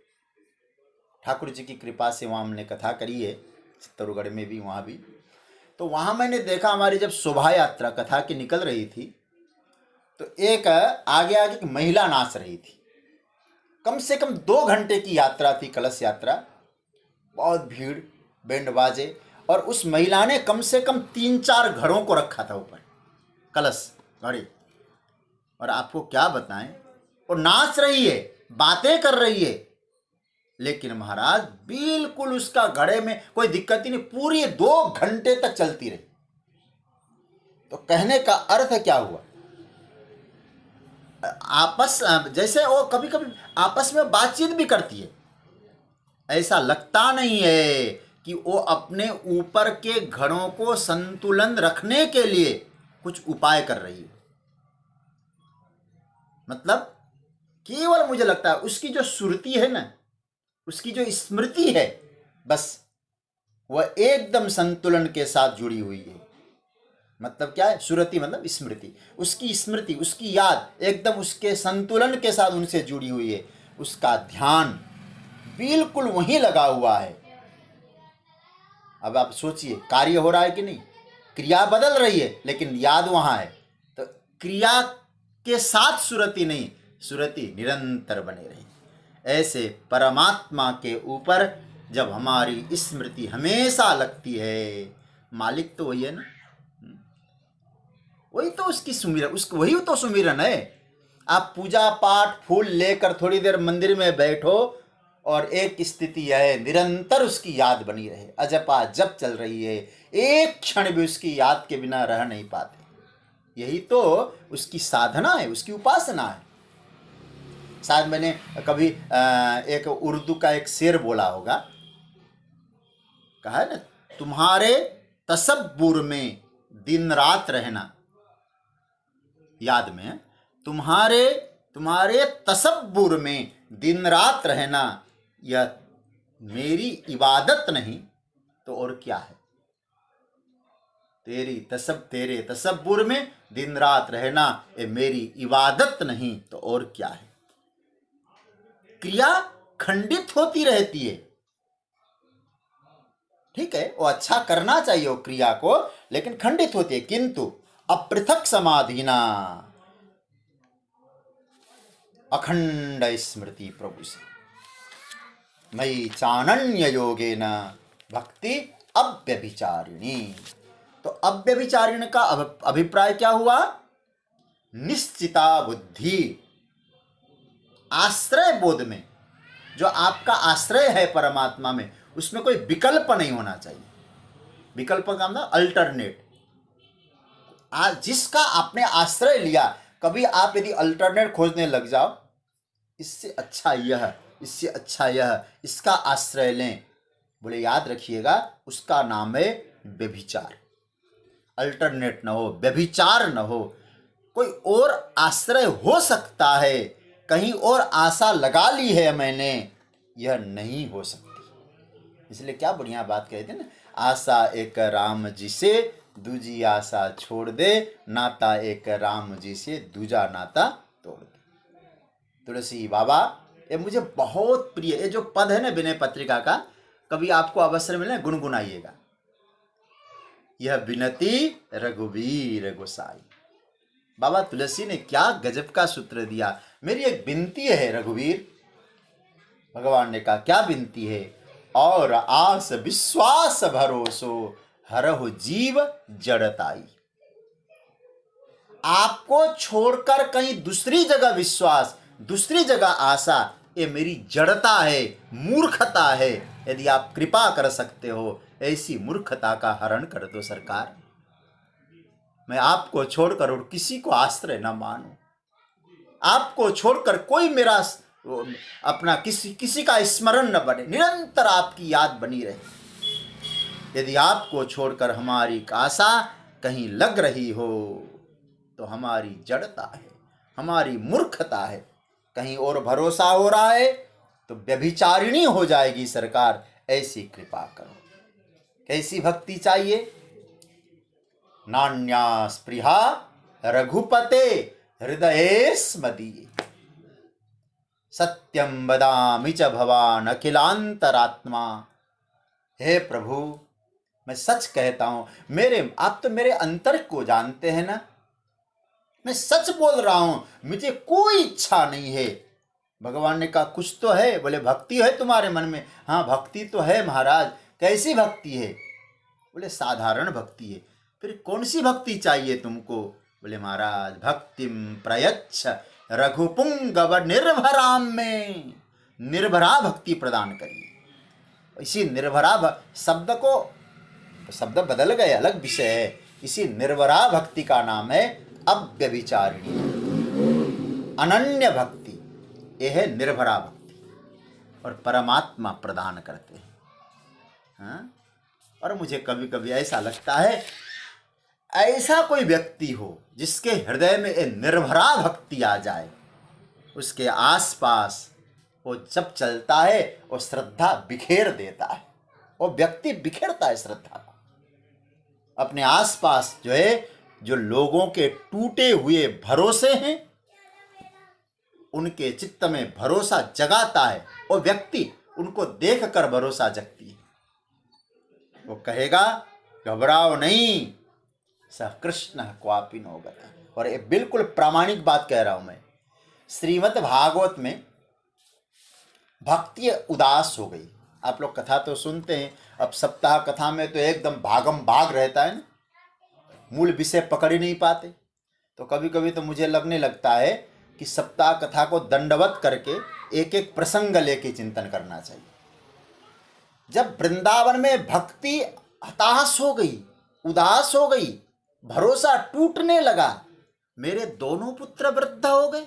ठाकुर जी की कृपा से वहाँ हमने कथा करी है, चित्तौड़गढ़ में भी, वहाँ भी। तो वहाँ मैंने देखा, हमारी जब शोभा यात्रा कथा की निकल रही थी तो एक आगे आगे एक महिला नाच रही थी। कम से कम 2 घंटे की यात्रा थी, कलश यात्रा, बहुत भीड़, बैंड बाजे, और उस महिला ने कम से कम 3-4 घड़ों को रखा था ऊपर, कलश घड़े। और आपको क्या बताएं, वो नाच रही है, बातें कर रही है, लेकिन महाराज बिल्कुल उसका घड़े में कोई दिक्कत ही नहीं, पूरी 2 घंटे तक चलती रही। तो कहने का अर्थ क्या हुआ, आपस जैसे वो कभी कभी आपस में बातचीत भी करती है, ऐसा लगता नहीं है कि वो अपने ऊपर के घड़ों को संतुलन रखने के लिए कुछ उपाय कर रही है। मतलब केवल मुझे लगता है उसकी जो सुरती है ना, उसकी जो स्मृति है, बस वह एकदम संतुलन के साथ जुड़ी हुई है। मतलब क्या है, सुरति मतलब स्मृति, उसकी स्मृति, उसकी याद एकदम उसके संतुलन के साथ उनसे जुड़ी हुई है। उसका ध्यान बिल्कुल वहीं लगा हुआ है। अब आप सोचिए, कार्य हो रहा है कि नहीं, क्रिया बदल रही है लेकिन याद वहां है। तो क्रिया के साथ सुरति नहीं, सुरति निरंतर बने रही। ऐसे परमात्मा के ऊपर जब हमारी स्मृति हमेशा लगती है, मालिक तो वही है ना, वही तो उसकी सुमिरन, उसको वही तो सुमिरन है। आप पूजा पाठ फूल लेकर थोड़ी देर मंदिर में बैठो और एक स्थिति है, निरंतर उसकी याद बनी रहे, अजपा जप चल रही है, एक क्षण भी उसकी याद के बिना रह नहीं पाते। यही तो उसकी साधना है, उसकी उपासना है। शायद मैंने कभी एक उर्दू का एक शेर बोला होगा, कहा है ना, तुम्हारे तसब्बुर में दिन रात रहना, याद में है, तुम्हारे तसब्बुर में दिन रात रहना, यह मेरी इबादत नहीं तो और क्या है। तेरे तसब्बुर में दिन रात रहना, ये मेरी इबादत नहीं तो और क्या है। क्रिया खंडित होती रहती है, ठीक है, वो अच्छा करना चाहिए वो क्रिया को, लेकिन खंडित होती है। किंतु अपृथक समाधिना अखंड स्मृति प्रभु से मयि चानन्य योगेन भक्ति अव्यभिचारिणी। तो अव्यभिचारिणी का अभिप्राय क्या हुआ, निश्चिता बुद्धि, आश्रय बोध में, जो आपका आश्रय है परमात्मा में, उसमें कोई विकल्प नहीं होना चाहिए। विकल्प का मतलब अल्टरनेट, जिसका आपने आश्रय लिया, कभी आप यदि अल्टरनेट खोजने लग जाओ, इससे अच्छा यह, इससे अच्छा यह, इसका आश्रय लें, बोले याद रखिएगा उसका नाम है व्यभिचार। अल्टरनेट न हो, व्यभिचार न हो, कोई और आश्रय हो सकता है, कहीं और आशा लगा ली है मैंने, यह नहीं हो सकती। इसलिए क्या बढ़िया बात कहते हैं ना, आशा एक राम जी से दूजी आशा छोड़ दे, नाता एक राम जी से दूजा नाता तोड़ दे। तुलसी बाबा, ये मुझे बहुत प्रिय, ये जो पद है ना विनय पत्रिका का, कभी आपको अवसर मिले गुनगुनाइएगा। यह विनती रघुवीर गोसाई, बाबा तुलसी ने क्या गजब का सूत्र दिया। मेरी एक विनती है रघुवीर, भगवान ने कहा क्या विनती है, और आस विश्वास भरोसो हरहु जीव जड़ताई। आपको छोड़कर कहीं दूसरी जगह विश्वास, दूसरी जगह आशा, ये मेरी जड़ता है, मूर्खता है। यदि आप कृपा कर सकते हो, ऐसी मूर्खता का हरण कर दो सरकार। मैं आपको छोड़कर और किसी को आश्रय न मानूं, आपको छोड़कर कोई मेरा अपना किसी का स्मरण न बने, निरंतर आपकी याद बनी रहे। यदि आपको छोड़कर हमारी आशा कहीं लग रही हो तो हमारी जड़ता है, हमारी मूर्खता है। कहीं और भरोसा हो रहा है तो व्यभिचारिणी हो जाएगी सरकार, ऐसी कृपा करो। कैसी भक्ति चाहिए, नान्या स्पृहा रघुपते हृदयेस्मदीये। सत्यम वदामि च भवान अखिलांतरात्मा। हे प्रभु, मैं सच कहता हूँ, आप तो मेरे अंतर को जानते हैं ना। मैं सच बोल रहा हूँ, मुझे कोई इच्छा नहीं है। भगवान ने कहा कुछ तो है। बोले भक्ति है तुम्हारे मन में? हाँ भक्ति तो है महाराज। कैसी भक्ति है? बोले साधारण भक्ति है। फिर कौन सी भक्ति चाहिए तुमको? बोले महाराज भक्तिम प्रयच्छ रघुपुंगव निर्भराम में, निर्भरा भक्ति प्रदान करिए। इसी निर्भरा शब्द बदल गए, अलग विषय है। इसी निर्भरा भक्ति का नाम है अव्यभिचारिणी, अनन्य भक्ति। यह है निर्भरा भक्ति, और परमात्मा प्रदान करते हैं। हाँ? और मुझे कभी कभी ऐसा लगता है, ऐसा कोई व्यक्ति हो जिसके हृदय में एक निर्भरा भक्ति आ जाए, उसके आसपास वो जब चलता है वो श्रद्धा बिखेर देता है। वो व्यक्ति बिखेरता है श्रद्धा को अपने आसपास। जो है, जो लोगों के टूटे हुए भरोसे हैं, उनके चित्त में भरोसा जगाता है। वो व्यक्ति उनको देखकर भरोसा जगती है। वो कहेगा घबराओ नहीं, स कृष्ण क्वापि नो गतः। और ये बिल्कुल प्रामाणिक बात कह रहा हूं मैं। श्रीमद् भागवत में भक्ति उदास हो गई। आप लोग कथा तो सुनते हैं, अब सप्ताह कथा में तो एकदम भागम भाग रहता है ना, मूल विषय पकड़ ही नहीं पाते। तो कभी कभी तो मुझे लगने लगता है कि सप्ताह कथा को दंडवत करके एक एक प्रसंग लेके चिंतन करना चाहिए। जब वृंदावन में भक्ति हताश हो गई, उदास हो गई, भरोसा टूटने लगा, मेरे दोनों पुत्र वृद्ध हो गए,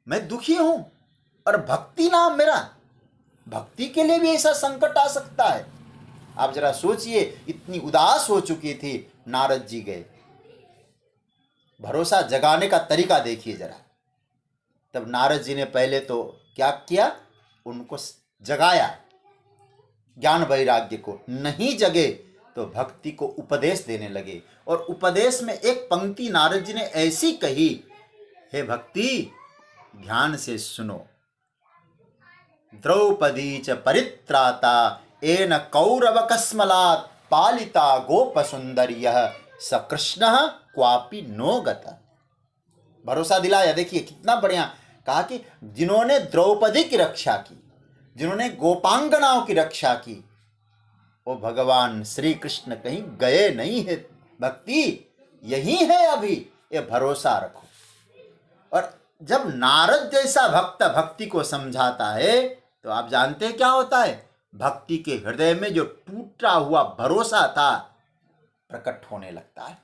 मैं दुखी हूं, और भक्ति नाम मेरा, भक्ति के लिए भी ऐसा संकट आ सकता है। आप जरा सोचिए, इतनी उदास हो चुकी थी, नारद जी गए। भरोसा जगाने का तरीका देखिए जरा। तब नारद जी ने पहले तो क्या किया, उनको जगाया, ज्ञान वैराग्य को। नहीं जगे तो भक्ति को उपदेश देने लगे। और उपदेश में एक पंक्ति नारद जी ने ऐसी कही, हे भक्ति ध्यान से सुनो। द्रौपदी च परित्राता एन कौरव कस्मलात् पालिता गोप सुंदर्यः स कृष्णः क्वापि नो गतः। भरोसा दिलाया। देखिए कितना बढ़िया कहा कि जिन्होंने द्रौपदी की रक्षा की, जिन्होंने गोपांगनाओं की रक्षा की, वो भगवान श्री कृष्ण कहीं गए नहीं है। भक्ति यही है अभी, ये भरोसा रखो। और जब नारद जैसा भक्त भक्ति को समझाता है तो आप जानते हैं क्या होता है, भक्ति के हृदय में जो टूटा हुआ भरोसा था प्रकट होने लगता है।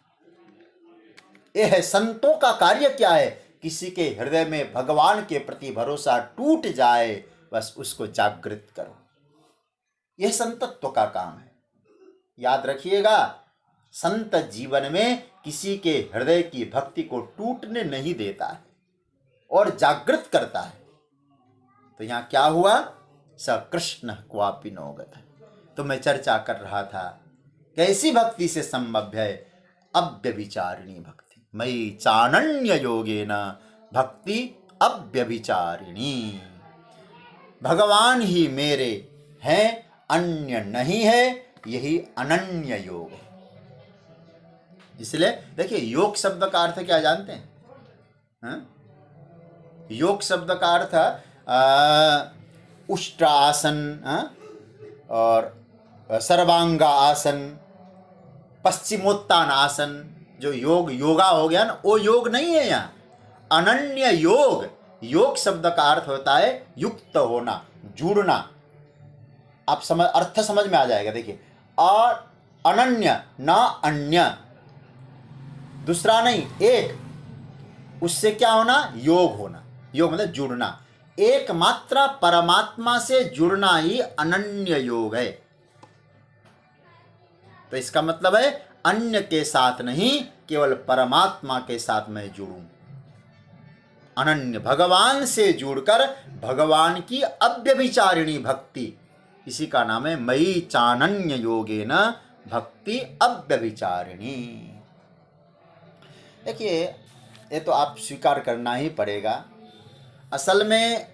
यह संतों का कार्य क्या है, किसी के हृदय में भगवान के प्रति भरोसा टूट जाए, बस उसको जागृत करो। यह संतत्व का काम है। याद रखिएगा, संत जीवन में किसी के हृदय की भक्ति को टूटने नहीं देता है और जागृत करता है। तो यहां क्या हुआ, स कृष्ण क्वापि नो गतः। तो मैं चर्चा कर रहा था कैसी भक्ति से संभव है, अव्यभिचारिणी भक्ति। मयि चानन्य योगेन भक्ति अव्यभिचारिणी। भगवान ही मेरे हैं, अन्य नहीं है, यही अनन्य योग है। इसलिए देखिए, योग शब्द का अर्थ क्या जानते हैं? योग शब्द का अर्थ उष्ट्रासन और सर्वांगा आसन, पश्चिमोत्तान आसन। जो योग योगा हो गया ना, वो योग नहीं है यहाँ। अनन्य योग, योग शब्द का अर्थ होता है युक्त होना, जुड़ना। आप अर्थ समझ में आ जाएगा। देखिए, और अनन्य ना अन्य, दूसरा नहीं, एक, उससे क्या होना, योग होना। योग मतलब जुड़ना, एकमात्र परमात्मा से जुड़ना ही अनन्य योग है। तो इसका मतलब है अन्य के साथ नहीं, केवल परमात्मा के साथ मैं जुड़ूं। अनन्य, भगवान से जुड़कर भगवान की अव्यभिचारिणी भक्ति, इसी का नाम है मयि चानन्य योगेन भक्ति अव्यभिचारिणी। देखिए, ये तो आप स्वीकार करना ही पड़ेगा। असल में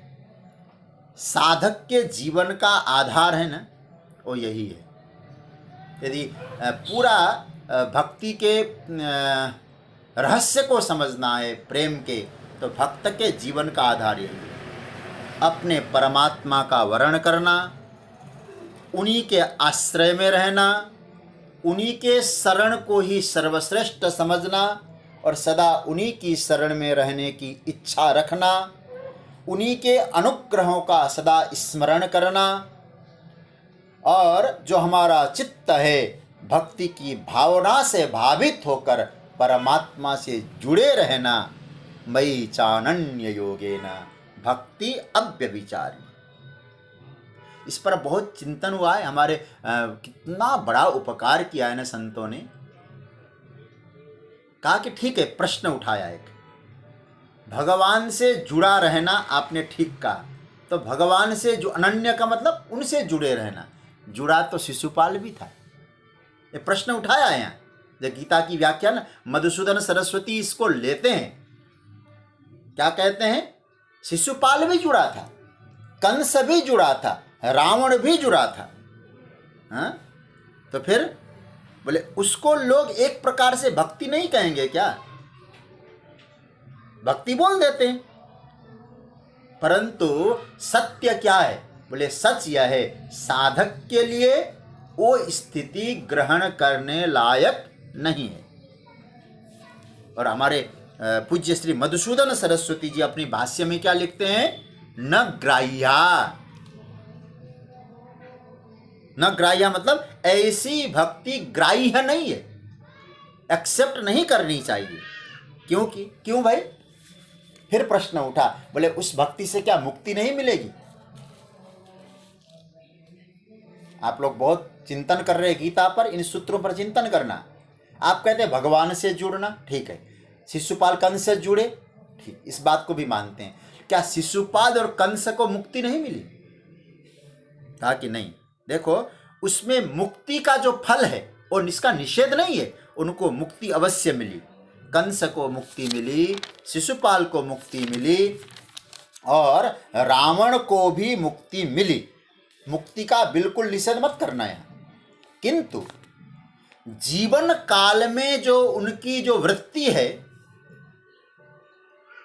साधक के जीवन का आधार है ना, वो यही है। यदि पूरा भक्ति के रहस्य को समझना है, प्रेम के, तो भक्त के जीवन का आधार यही है। अपने परमात्मा का वर्ण करना, उन्हीं के आश्रय में रहना, उन्हीं के शरण को ही सर्वश्रेष्ठ समझना और सदा उन्हीं की शरण में रहने की इच्छा रखना, उन्हीं के अनुग्रहों का सदा स्मरण करना, और जो हमारा चित्त है भक्ति की भावना से भावित होकर परमात्मा से जुड़े रहना। मयि चानन्य योगेन भक्ति अव्यभिचारिणी। इस पर बहुत चिंतन हुआ है। हमारे कितना बड़ा उपकार किया है ना संतों ने। कहा कि ठीक है, प्रश्न उठाया एक, भगवान से जुड़ा रहना आपने ठीक कहा, तो भगवान से जो अनन्य का मतलब उनसे जुड़े रहना। जुड़ा तो शिशुपाल भी था। ये प्रश्न उठाया है यहाँ। जब गीता की व्याख्या ना मधुसूदन सरस्वती इसको लेते हैं, क्या कहते हैं? शिशुपाल भी जुड़ा था, कंस भी जुड़ा था, रावण भी जुड़ा था। हाँ? तो फिर बोले उसको लोग एक प्रकार से भक्ति नहीं कहेंगे क्या? भक्ति बोल देते हैं, परंतु सत्य क्या है? बोले सच यह है, साधक के लिए वो स्थिति ग्रहण करने लायक नहीं है। और हमारे पूज्य श्री मधुसूदन सरस्वती जी अपनी भाष्य में क्या लिखते हैं? न ग्राह्या। न ग्राह्य मतलब ऐसी भक्ति ग्राह्य नहीं है, एक्सेप्ट नहीं करनी चाहिए। क्योंकि क्यों भाई? फिर प्रश्न उठा, बोले उस भक्ति से क्या मुक्ति नहीं मिलेगी? आप लोग बहुत चिंतन कर रहे हैं गीता पर, इन सूत्रों पर चिंतन करना। आप कहते हैं भगवान से जुड़ना, ठीक है। शिशुपाल कंस से जुड़े, ठीक, इस बात को भी मानते हैं। क्या शिशुपाल और कंस को मुक्ति नहीं मिली? कहा कि नहीं। देखो, उसमें मुक्ति का जो फल है और इसका निषेध नहीं है, उनको मुक्ति अवश्य मिली। कंस को मुक्ति मिली, शिशुपाल को मुक्ति मिली और रावण को भी मुक्ति मिली। मुक्ति का बिल्कुल निषेध मत करना है। किंतु जीवन काल में जो उनकी जो वृत्ति है,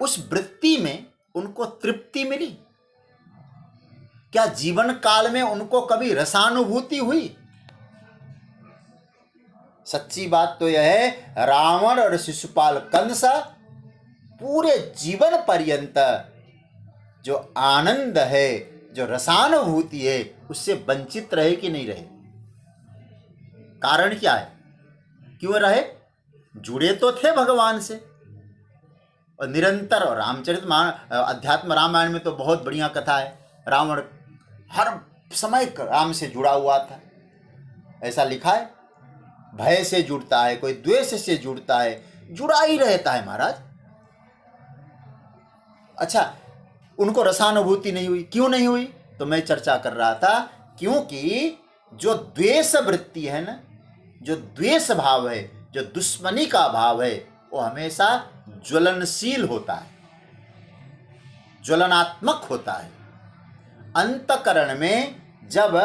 उस वृत्ति में उनको तृप्ति मिली? क्या जीवन काल में उनको कभी रसानुभूति हुई? सच्ची बात तो यह है, रावण और शिशुपाल कंस पूरे जीवन पर्यंत जो आनंद है, जो रसानुभूति है, उससे वंचित रहे कि नहीं रहे? कारण क्या है? क्यों रहे? जुड़े तो थे भगवान से और निरंतर। और रामचरित अध्यात्म रामायण में तो बहुत बढ़िया कथा है। रावण हर समय राम से जुड़ा हुआ था, ऐसा लिखा है। भय से जुड़ता है, कोई द्वेष से जुड़ता है, जुड़ा ही रहता है महाराज। अच्छा, उनको रसानुभूति नहीं हुई। क्यों नहीं हुई? तो मैं चर्चा कर रहा था, क्योंकि जो द्वेष वृत्ति है ना, जो द्वेष भाव है, जो दुश्मनी का भाव है, वो हमेशा ज्वलनशील होता है, ज्वलनात्मक होता है। अंतकरण में जब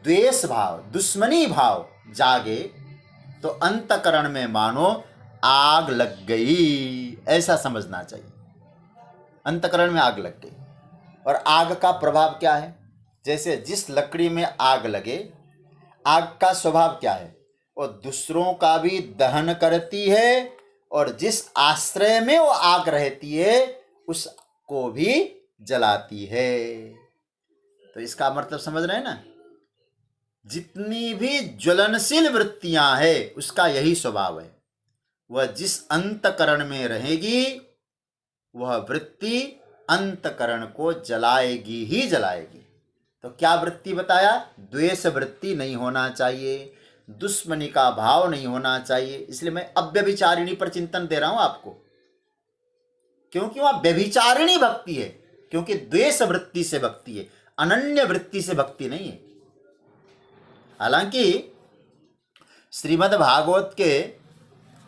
द्वेष भाव, दुश्मनी भाव जागे तो अंतकरण में मानो आग लग गई, ऐसा समझना चाहिए। अंतकरण में आग लग गई। और आग का प्रभाव क्या है? जैसे जिस लकड़ी में आग लगे, आग का स्वभाव क्या है? वो दूसरों का भी दहन करती है और जिस आश्रय में वो आग रहती है उसको भी जलाती है। तो इसका मतलब समझ रहे हैं ना? जितनी भी ज्वलनशील वृत्तियां हैं उसका यही स्वभाव है। वह जिस अंतकरण में रहेगी वह वृत्ति अंतकरण को जलाएगी ही जलाएगी। तो क्या वृत्ति बताया? द्वेष वृत्ति नहीं होना चाहिए, दुश्मनी का भाव नहीं होना चाहिए। इसलिए मैं अव्यभिचारिणी पर चिंतन दे रहा हूं आपको, क्योंकि वह व्यभिचारिणी भक्ति है, क्योंकि द्वेष वृत्ति से भक्ति है, अनन्य वृत्ति से भक्ति नहीं है। हालांकि श्रीमद् भागवत के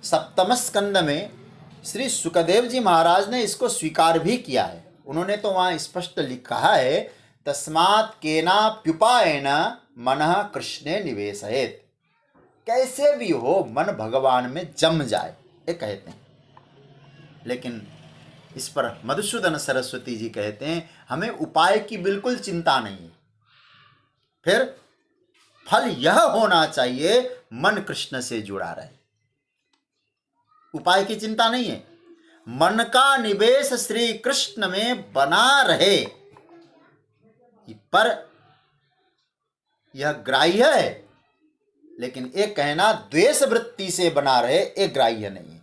सप्तम स्कंद में श्री सुखदेव जी महाराज ने इसको स्वीकार भी किया है। उन्होंने तो वहाँ स्पष्ट लिखा है, तस्मात् केनाप्युपायेन मनः कृष्णे निवेशयेत्। कैसे भी हो मन भगवान में जम जाए, ये कहते हैं। लेकिन इस पर मधुसूदन सरस्वती जी कहते हैं, हमें उपाय की बिल्कुल चिंता नहीं है, फिर फल यह होना चाहिए मन कृष्ण से जुड़ा रहे। उपाय की चिंता नहीं है, मन का निवेश श्री कृष्ण में बना रहे, पर यह ग्राह्य है। लेकिन एक कहना द्वेष वृत्ति से बना रहे, एक ग्राह्य नहीं है।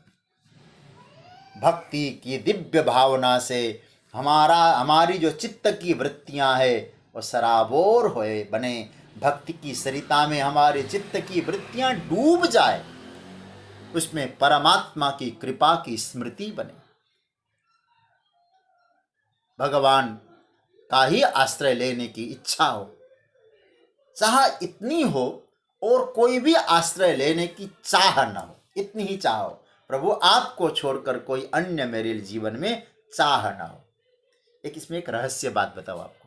भक्ति की दिव्य भावना से हमारी जो चित्त की वृत्तियां है वो सराबोर होए बने, भक्ति की सरिता में हमारे चित्त की वृत्तियां डूब जाए, उसमें परमात्मा की कृपा की स्मृति बने, भगवान का ही आश्रय लेने की इच्छा हो, चाह इतनी हो और कोई भी आश्रय लेने की चाह न हो, इतनी ही चाह हो, प्रभु आपको छोड़कर कोई अन्य मेरे जीवन में चाह न हो। एक इसमें एक रहस्य बात बताओ आपको,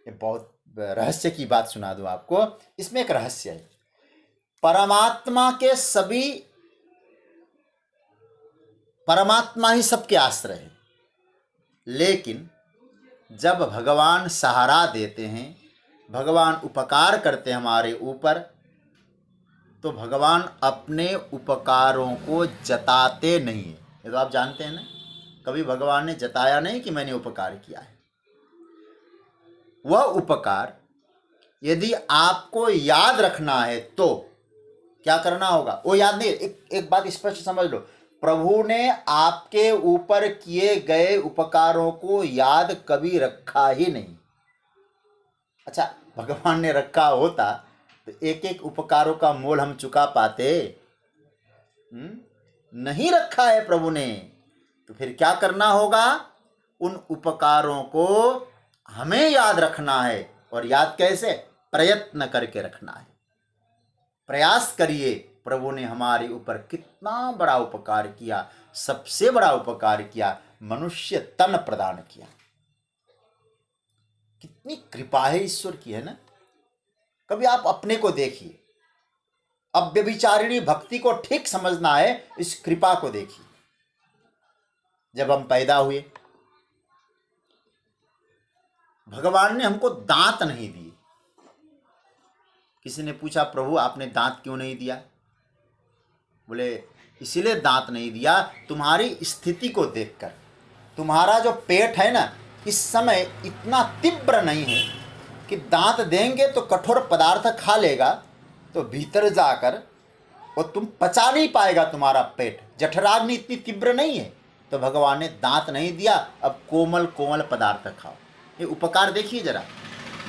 ये बहुत रहस्य की बात सुना दूं आपको। इसमें एक रहस्य है, परमात्मा के सभी, परमात्मा ही सबके आश्रय है, लेकिन जब भगवान सहारा देते हैं, भगवान उपकार करते हैं हमारे ऊपर, तो भगवान अपने उपकारों को जताते नहीं है। ये तो आप जानते हैं ना, कभी भगवान ने जताया नहीं कि मैंने उपकार किया है। वह उपकार यदि आपको याद रखना है तो क्या करना होगा, वो याद नहीं। एक बात स्पष्ट समझ लो, प्रभु ने आपके ऊपर किए गए उपकारों को याद कभी रखा ही नहीं। अच्छा, भगवान ने रखा होता तो एक एक उपकारों का मोल हम चुका पाते? नहीं रखा है प्रभु ने, तो फिर क्या करना होगा, उन उपकारों को हमें याद रखना है। और याद कैसे, प्रयत्न करके रखना है। प्रयास करिए, प्रभु ने हमारे ऊपर कितना बड़ा उपकार किया, सबसे बड़ा उपकार किया, मनुष्य तन प्रदान किया। कितनी कृपा है ईश्वर की, है ना। कभी आप अपने को देखिए, अव्यभिचारिणी भक्ति को ठीक समझना है, इस कृपा को देखिए। जब हम पैदा हुए, भगवान ने हमको दांत नहीं दिए। किसी ने पूछा, प्रभु आपने दांत क्यों नहीं दिया? बोले इसीलिए दांत नहीं दिया, तुम्हारी स्थिति को देखकर। तुम्हारा जो पेट है ना, इस समय इतना तीव्र नहीं है कि दांत देंगे तो कठोर पदार्थ खा लेगा, तो भीतर जाकर वो तुम पचा नहीं पाएगा, तुम्हारा पेट। जठराग्नि इतनी तीव्र नहीं है, तो भगवान ने दांत नहीं दिया, अब कोमल कोमल पदार्थ खाओ। ये उपकार देखिए जरा,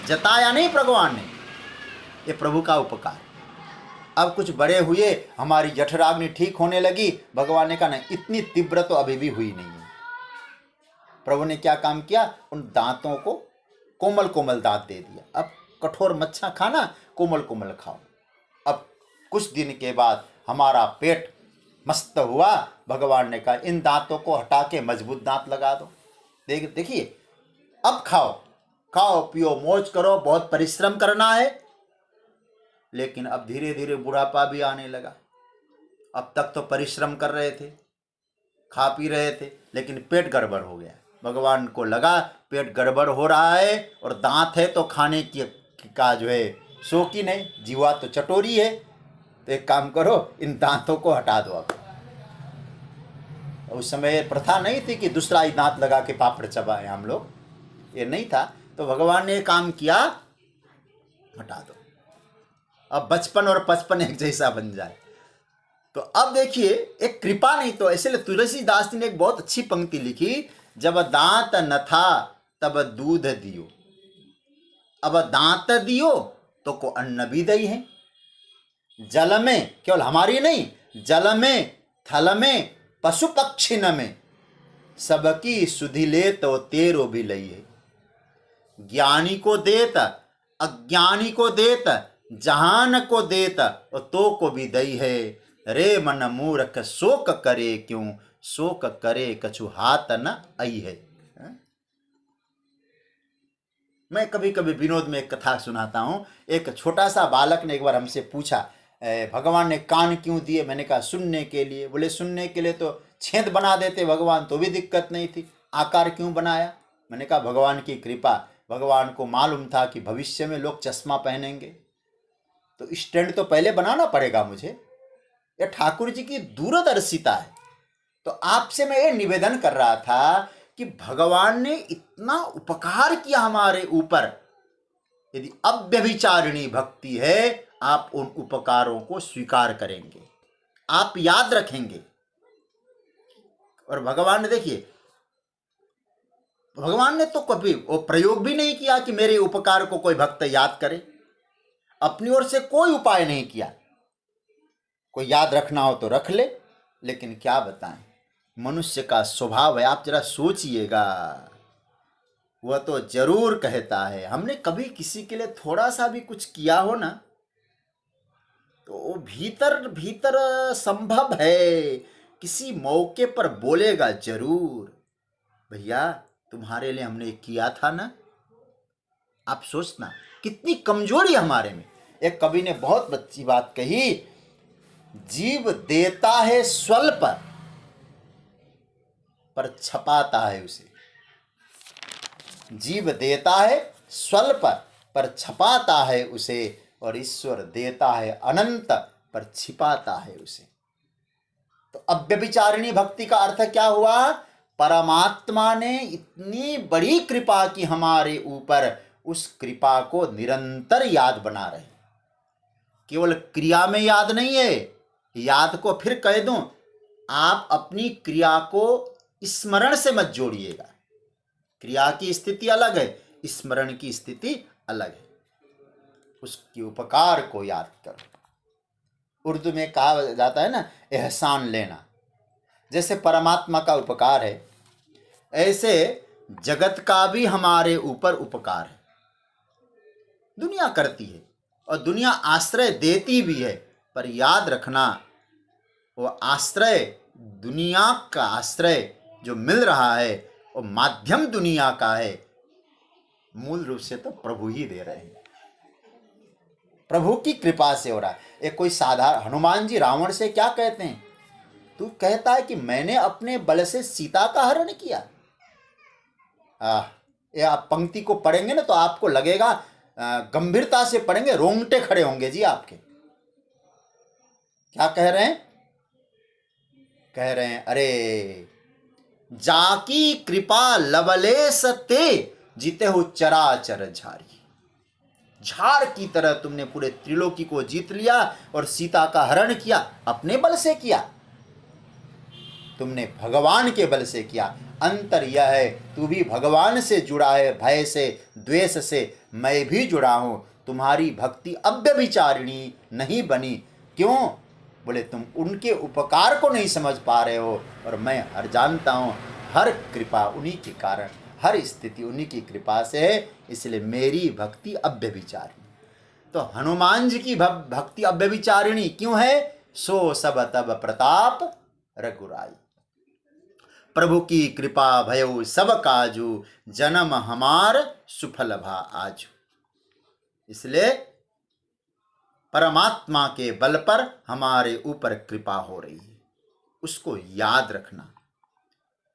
जताया नहीं भगवान ने, ये प्रभु का उपकार। अब कुछ बड़े हुए, हमारी जठराग्नि ठीक होने लगी, भगवान ने कहा नहीं, इतनी तीव्र तो अभी भी हुई नहीं है। प्रभु ने क्या काम किया, उन दांतों को कोमल कोमल दांत दे दिया। अब कठोर मच्छा खाना, कोमल कोमल खाओ। अब कुछ दिन के बाद हमारा पेट मस्त हुआ, भगवान ने कहा इन दांतों को हटा के मजबूत दांत लगा दो। देखिए, अब खाओ, खाओ पियो मौज करो, बहुत परिश्रम करना है। लेकिन अब धीरे धीरे बुढ़ापा भी आने लगा। अब तक तो परिश्रम कर रहे थे, खा पी रहे थे, लेकिन पेट गड़बड़ हो गया। भगवान को लगा पेट गड़बड़ हो रहा है, और दांत है तो खाने की का जो है शौकीन है, जीवा तो चटोरी है, तो एक काम करो, इन दांतों को हटा दो। अब उस समय प्रथा नहीं थी कि दूसरा ही दांत लगा के पापड़ चबाए हम लोग, ये नहीं था। तो भगवान ने काम किया, हटा दो, अब बचपन और पचपन एक जैसा बन जाए। तो अब देखिए, एक कृपा नहीं तो, इसलिए तुलसीदास जी ने एक बहुत अच्छी पंक्ति लिखी, जब दांत न था तब दूध दियो, अब दांत दियो तो को अन्न भी दई है। जल में, केवल हमारी नहीं, जल में, थल में, पशु पक्षिन में, सबकी सुधि ले तो तेरो भी लई है। ज्ञानी को देत, अज्ञानी को देत, जहान को देत तो को भी दई है। रे मन मूर्ख शोक करे क्यों, शोक करे कछु हाथ न आई है। मैं कभी कभी विनोद में एक कथा सुनाता हूँ। एक छोटा सा बालक ने एक बार हमसे पूछा, भगवान ने कान क्यों दिए? मैंने कहा सुनने के लिए। बोले सुनने के लिए तो छेद बना देते भगवान, तो भी दिक्कत नहीं थी, आकार क्यों बनाया? मैंने कहा भगवान की कृपा, भगवान को मालूम था कि भविष्य में लोग चश्मा पहनेंगे, तो स्टैंड तो पहले बनाना पड़ेगा मुझे। यह ठाकुर जी की दूरदर्शिता है। तो आपसे मैं ये निवेदन कर रहा था कि भगवान ने इतना उपकार किया हमारे ऊपर, यदि अव्यभिचारिणी भक्ति है, आप उन उपकारों को स्वीकार करेंगे, आप याद रखेंगे। और भगवान ने देखिए, भगवान ने तो कभी वो प्रयोग भी नहीं किया कि मेरे उपकार को कोई भक्त याद करे। अपनी ओर से कोई उपाय नहीं किया। कोई याद रखना हो तो रख ले, लेकिन क्या बताएं, मनुष्य का स्वभाव है। आप जरा सोचिएगा, वह तो जरूर कहता है। हमने कभी किसी के लिए थोड़ा सा भी कुछ किया हो ना, तो भीतर भीतर संभव है किसी मौके पर बोलेगा जरूर, भैया तुम्हारे लिए हमने किया था ना। आप सोचना कितनी कमजोरी हमारे में। एक कवि ने बहुत अच्छी बात कही, जीव देता है स्वल्प पर छपाता है उसे। जीव देता है स्वल्प पर छपाता है उसे, और ईश्वर देता है अनंत पर छिपाता है उसे। तो अव्यभिचारिणी भक्ति का अर्थ क्या हुआ? परमात्मा ने इतनी बड़ी कृपा की हमारे ऊपर, उस कृपा को निरंतर याद बना रहे। केवल क्रिया में याद नहीं है। याद को फिर कह दूं, आप अपनी क्रिया को स्मरण से मत जोड़िएगा। क्रिया की स्थिति अलग है, स्मरण की स्थिति अलग है। उसके उपकार को याद करो। उर्दू में कहा जाता है ना, एहसान लेना। जैसे परमात्मा का उपकार है, ऐसे जगत का भी हमारे ऊपर उपकार है। दुनिया करती है और दुनिया आश्रय देती भी है, पर याद रखना, वो आश्रय, दुनिया का आश्रय जो मिल रहा है, वो माध्यम दुनिया का है, मूल रूप से तो प्रभु ही दे रहे हैं। प्रभु की कृपा से हो रहा है। एक कोई साधारण हनुमान जी रावण से क्या कहते हैं? तू कहता है कि मैंने अपने बल से सीता का हरण किया। ये आप पंक्ति को पढ़ेंगे ना तो आपको लगेगा, गंभीरता से पढ़ेंगे, रोंगटे खड़े होंगे जी आपके। क्या कह रहे हैं? कह रहे हैं, अरे जाकी कृपा लवलेश ते जीते हो चराचर झारी। झाड़ की तरह तुमने पूरे त्रिलोकी को जीत लिया और सीता का हरण किया। अपने बल से किया? तुमने भगवान के बल से किया। अंतर यह है, तू भी भगवान से जुड़ा है, भय से, द्वेष से। मैं भी जुड़ा हूं। तुम्हारी भक्ति अव्यभिचारिणी नहीं बनी। क्यों? बोले तुम उनके उपकार को नहीं समझ पा रहे हो, और मैं हर जानता हूं हर कृपा उन्हीं के कारण, हर स्थिति उन्हीं की कृपा से है, इसलिए मेरी भक्ति अव्यभिचारिणी। तो हनुमान जी की भक्ति अव्यभिचारिणी क्यों है? सो सब तब प्रताप रघुराई। प्रभु की कृपा भयो सब काजू, जन्म हमार सुफल भा आजू। इसलिए परमात्मा के बल पर हमारे ऊपर कृपा हो रही है, उसको याद रखना।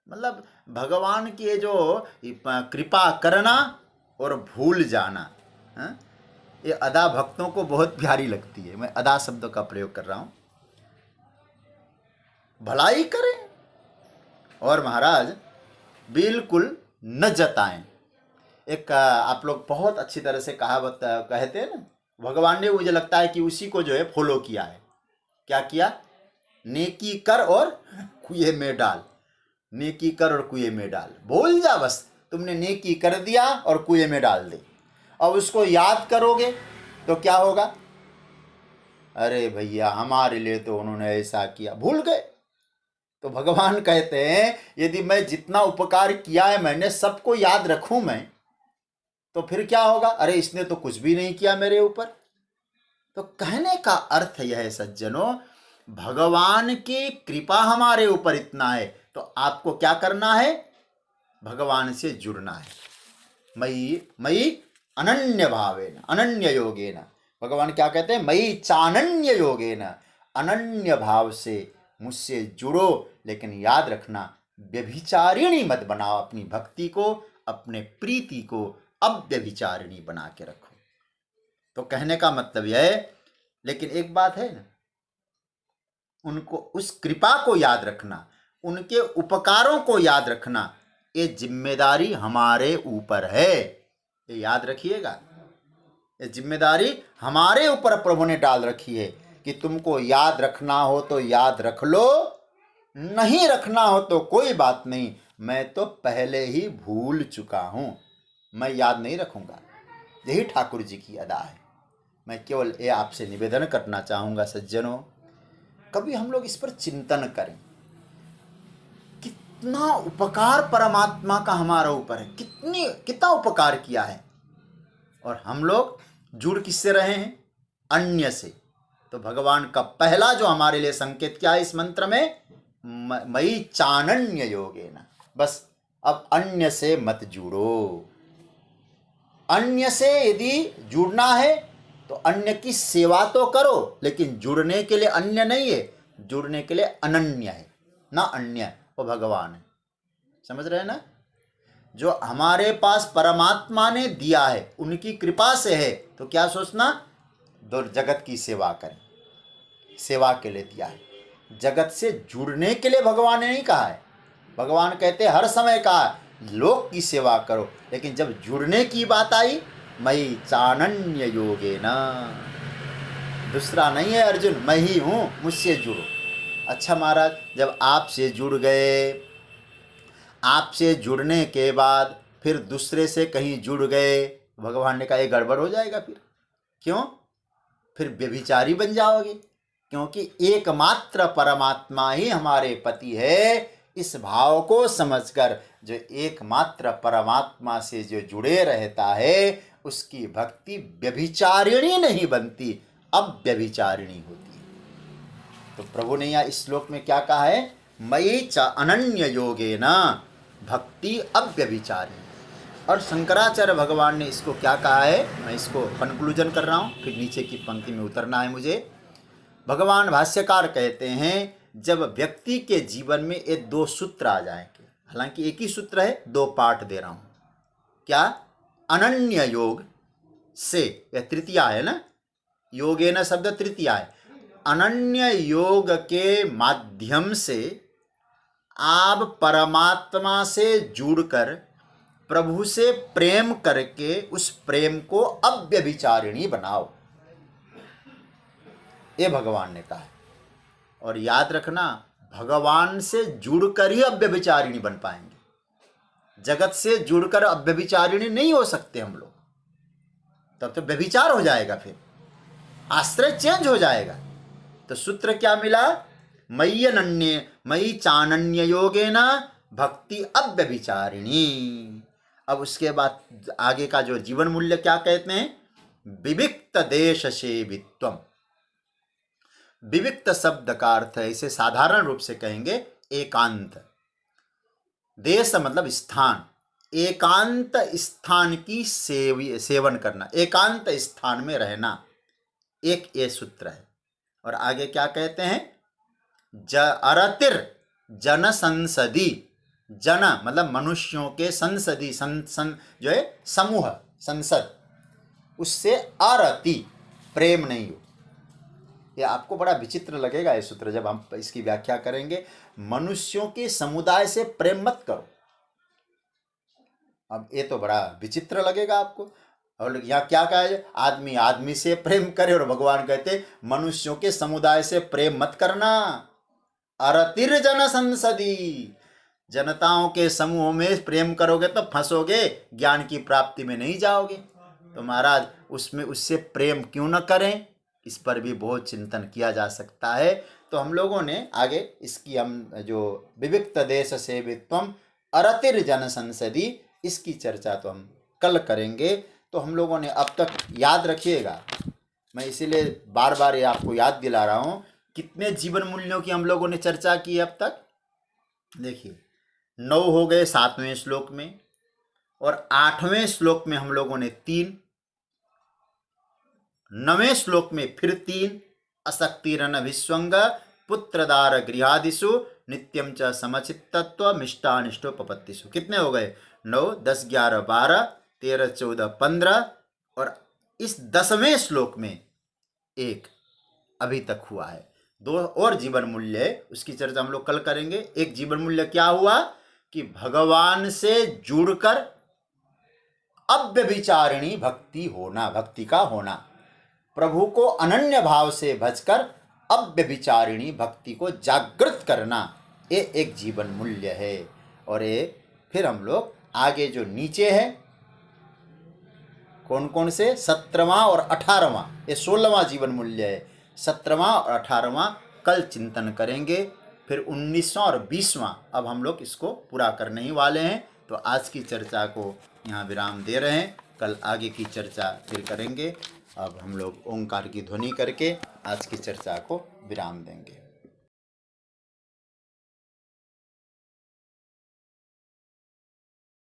मतलब भगवान की जो कृपा करना और भूल जाना, ये अदा भक्तों को बहुत प्यारी लगती है। मैं अदा शब्द का प्रयोग कर रहा हूं। भलाई करें और महाराज बिल्कुल न जताएं। एक आप लोग बहुत अच्छी तरह से कहावत कहते हैं ना, भगवान ने मुझे लगता है कि उसी को जो है फॉलो किया है। क्या किया? नेकी कर और कुएं में डाल। नेकी कर और कुएं में डाल। भूल जा, बस तुमने नेकी कर दिया और कुएं में डाल दे। अब उसको याद करोगे तो क्या होगा? अरे भैया हमारे लिए तो उन्होंने ऐसा किया, भूल गए। तो भगवान कहते हैं यदि मैं जितना उपकार किया है मैंने सबको याद रखूं मैं, तो फिर क्या होगा? अरे इसने तो कुछ भी नहीं किया मेरे ऊपर। तो कहने का अर्थ यह है सज्जनों, भगवान की कृपा हमारे ऊपर इतना है, तो आपको क्या करना है? भगवान से जुड़ना है। मयि मयि अनन्य भावेन अनन्य योगेन। भगवान क्या कहते हैं? मयि चानन्य योगेन, अनन्य भाव से मुझसे जुड़ो। लेकिन याद रखना, व्यभिचारिणी मत बनाओ अपनी भक्ति को, अपने प्रीति को अव्यभिचारिणी बना के रखो। तो कहने का मतलब यह है, लेकिन एक बात है ना, उनको उस कृपा को याद रखना, उनके उपकारों को याद रखना, ये जिम्मेदारी हमारे ऊपर है। ये याद रखिएगा, ये जिम्मेदारी हमारे ऊपर प्रभु ने डाल रखी है कि तुमको याद रखना हो तो याद रख लो, नहीं रखना हो तो कोई बात नहीं, मैं तो पहले ही भूल चुका हूं, मैं याद नहीं रखूंगा। यही ठाकुर जी की अदा है। मैं केवल ये आपसे निवेदन करना चाहूँगा सज्जनों, कभी हम लोग इस पर चिंतन करें, कितना उपकार परमात्मा का हमारा ऊपर है, कितना उपकार किया है, और हम लोग जुड़ किससे रहे हैं? अन्य से। तो भगवान का पहला जो हमारे लिए संकेत क्या है इस मंत्र में? मयि चानन्य योगेन। बस अब अन्य से मत जुड़ो। अन्य से यदि जुड़ना है तो अन्य की सेवा तो करो, लेकिन जुड़ने के लिए अन्य नहीं है, जुड़ने के लिए अनन्य है ना, अन्य वो भगवान है। समझ रहे हैं ना? जो हमारे पास परमात्मा ने दिया है, उनकी कृपा से है, तो क्या सोचना, दो जगत की सेवा करें, सेवा के लिए दिया है। जगत से जुड़ने के लिए भगवान ने नहीं कहा है। भगवान कहते हर समय कहा लोक की सेवा करो, लेकिन जब जुड़ने की बात आई, मयि चानन्य योगेन, दूसरा नहीं है अर्जुन, मैं ही हूँ, मुझसे जुड़ो। अच्छा महाराज, जब आपसे जुड़ गए, आपसे जुड़ने के बाद फिर दूसरे से कहीं जुड़ गए, भगवान ने कहा ये गड़बड़ हो जाएगा। फिर क्यों? फिर व्यभिचारी बन जाओगे, क्योंकि एकमात्र परमात्मा ही हमारे पति है। इस भाव को समझकर जो एकमात्र परमात्मा से जो जुड़े रहता है, उसकी भक्ति व्यभिचारिणी नहीं बनती, अव्यभिचारिणी होती है। तो प्रभु ने यहाँ इस श्लोक में क्या कहा है? मयि च अनन्य योगेन भक्ति अव्यभिचारिणी। और शंकराचार्य भगवान ने इसको क्या कहा है, मैं इसको कंक्लूजन कर रहा हूँ, फिर नीचे की पंक्ति में उतरना है मुझे। भगवान भाष्यकार कहते हैं, जब व्यक्ति के जीवन में ये दो सूत्र आ जाएंगे, हालांकि एक ही सूत्र है, दो पाठ दे रहा हूँ। क्या? अनन्य योग से, यह तृतीया है ना, योगेन शब्द तृतीया है। अनन्य योग के माध्यम से आप परमात्मा से जुड़कर प्रभु से प्रेम करके उस प्रेम को अव्यभिचारिणी बनाओ, ये भगवान ने कहा है। और याद रखना, भगवान से जुड़कर ही अव्यभिचारिणी बन पाएंगे। जगत से जुड़कर अव्यभिचारिणी नहीं हो सकते हम लोग, तब तो व्यभिचार हो जाएगा, फिर आश्रय चेंज हो जाएगा। तो सूत्र क्या मिला? मयि चानन्य योगेन भक्ति अव्यभिचारिणी। अब उसके बाद आगे का जो जीवन मूल्य क्या कहते हैं? विविक्त देश सेवित्वम। विविक्त शब्द का अर्थ है, इसे साधारण रूप से कहेंगे एकांत। देश मतलब स्थान, एकांत स्थान की सेवन करना, एकांत स्थान में रहना, एक ये सूत्र है। और आगे क्या कहते हैं? अरतिर जन संसदी, जन मतलब मनुष्यों के, संसदी जो है समूह, संसद, उससे अरति प्रेम नहीं हो। ये आपको बड़ा विचित्र लगेगा ये सूत्र जब हम इसकी व्याख्या करेंगे। मनुष्यों के समुदाय से प्रेम मत करो। अब ये तो बड़ा विचित्र लगेगा आपको। और यहाँ क्या कहा है? आदमी आदमी से प्रेम करे, और भगवान कहते मनुष्यों के समुदाय से प्रेम मत करना। अरतिर जन संसदी, जनताओं के समूह में प्रेम करोगे तो फंसोगे, ज्ञान की प्राप्ति में नहीं जाओगे। तो महाराज उसमें उससे प्रेम क्यों न करें, इस पर भी बहुत चिंतन किया जा सकता है। तो हम लोगों ने आगे इसकी, हम जो विविक्त देश सेवित्वम अरतिर जन संसदी, इसकी चर्चा तो हम कल करेंगे। तो हम लोगों ने अब तक याद रखिएगा, मैं इसीलिए बार बार ये आपको याद दिला रहा हूँ, कितने जीवन मूल्यों की हम लोगों ने चर्चा की अब तक? देखिए, 9 हो गए 7वें श्लोक में, और 8वें श्लोक में हम लोगों ने 3, 9वें श्लोक में फिर 3, असक्तिरन विश्वंग पुत्रदार गृहादिषु नित्यम च समचित्तत्व मिष्टानिष्टोपपत्तिषु। कितने हो गए? 9, 10, 11, 12, 13, 14, 15, और इस 10वें श्लोक में 1 अभी तक हुआ है। 2 और जीवन मूल्य है, उसकी चर्चा हम लोग कल करेंगे। एक जीवन मूल्य क्या हुआ कि भगवान से जुड़कर अव्यभिचारिणी भक्ति होना, भक्ति का होना, प्रभु को अनन्य भाव से भजकर अव्यभिचारिणी भक्ति को जागृत करना, ये एक जीवन मूल्य है। और ये फिर हम लोग आगे जो नीचे है, कौन कौन से, 17वां और 18वां, ये 16वां जीवन मूल्य है। 17वां और 18वां कल चिंतन करेंगे। फिर 19वां और 20वां अब हम लोग इसको पूरा करने ही वाले हैं। तो आज की चर्चा को यहाँ विराम दे रहे हैं, कल आगे की चर्चा फिर करेंगे। अब हम लोग ओंकार की ध्वनि करके आज की चर्चा को विराम देंगे।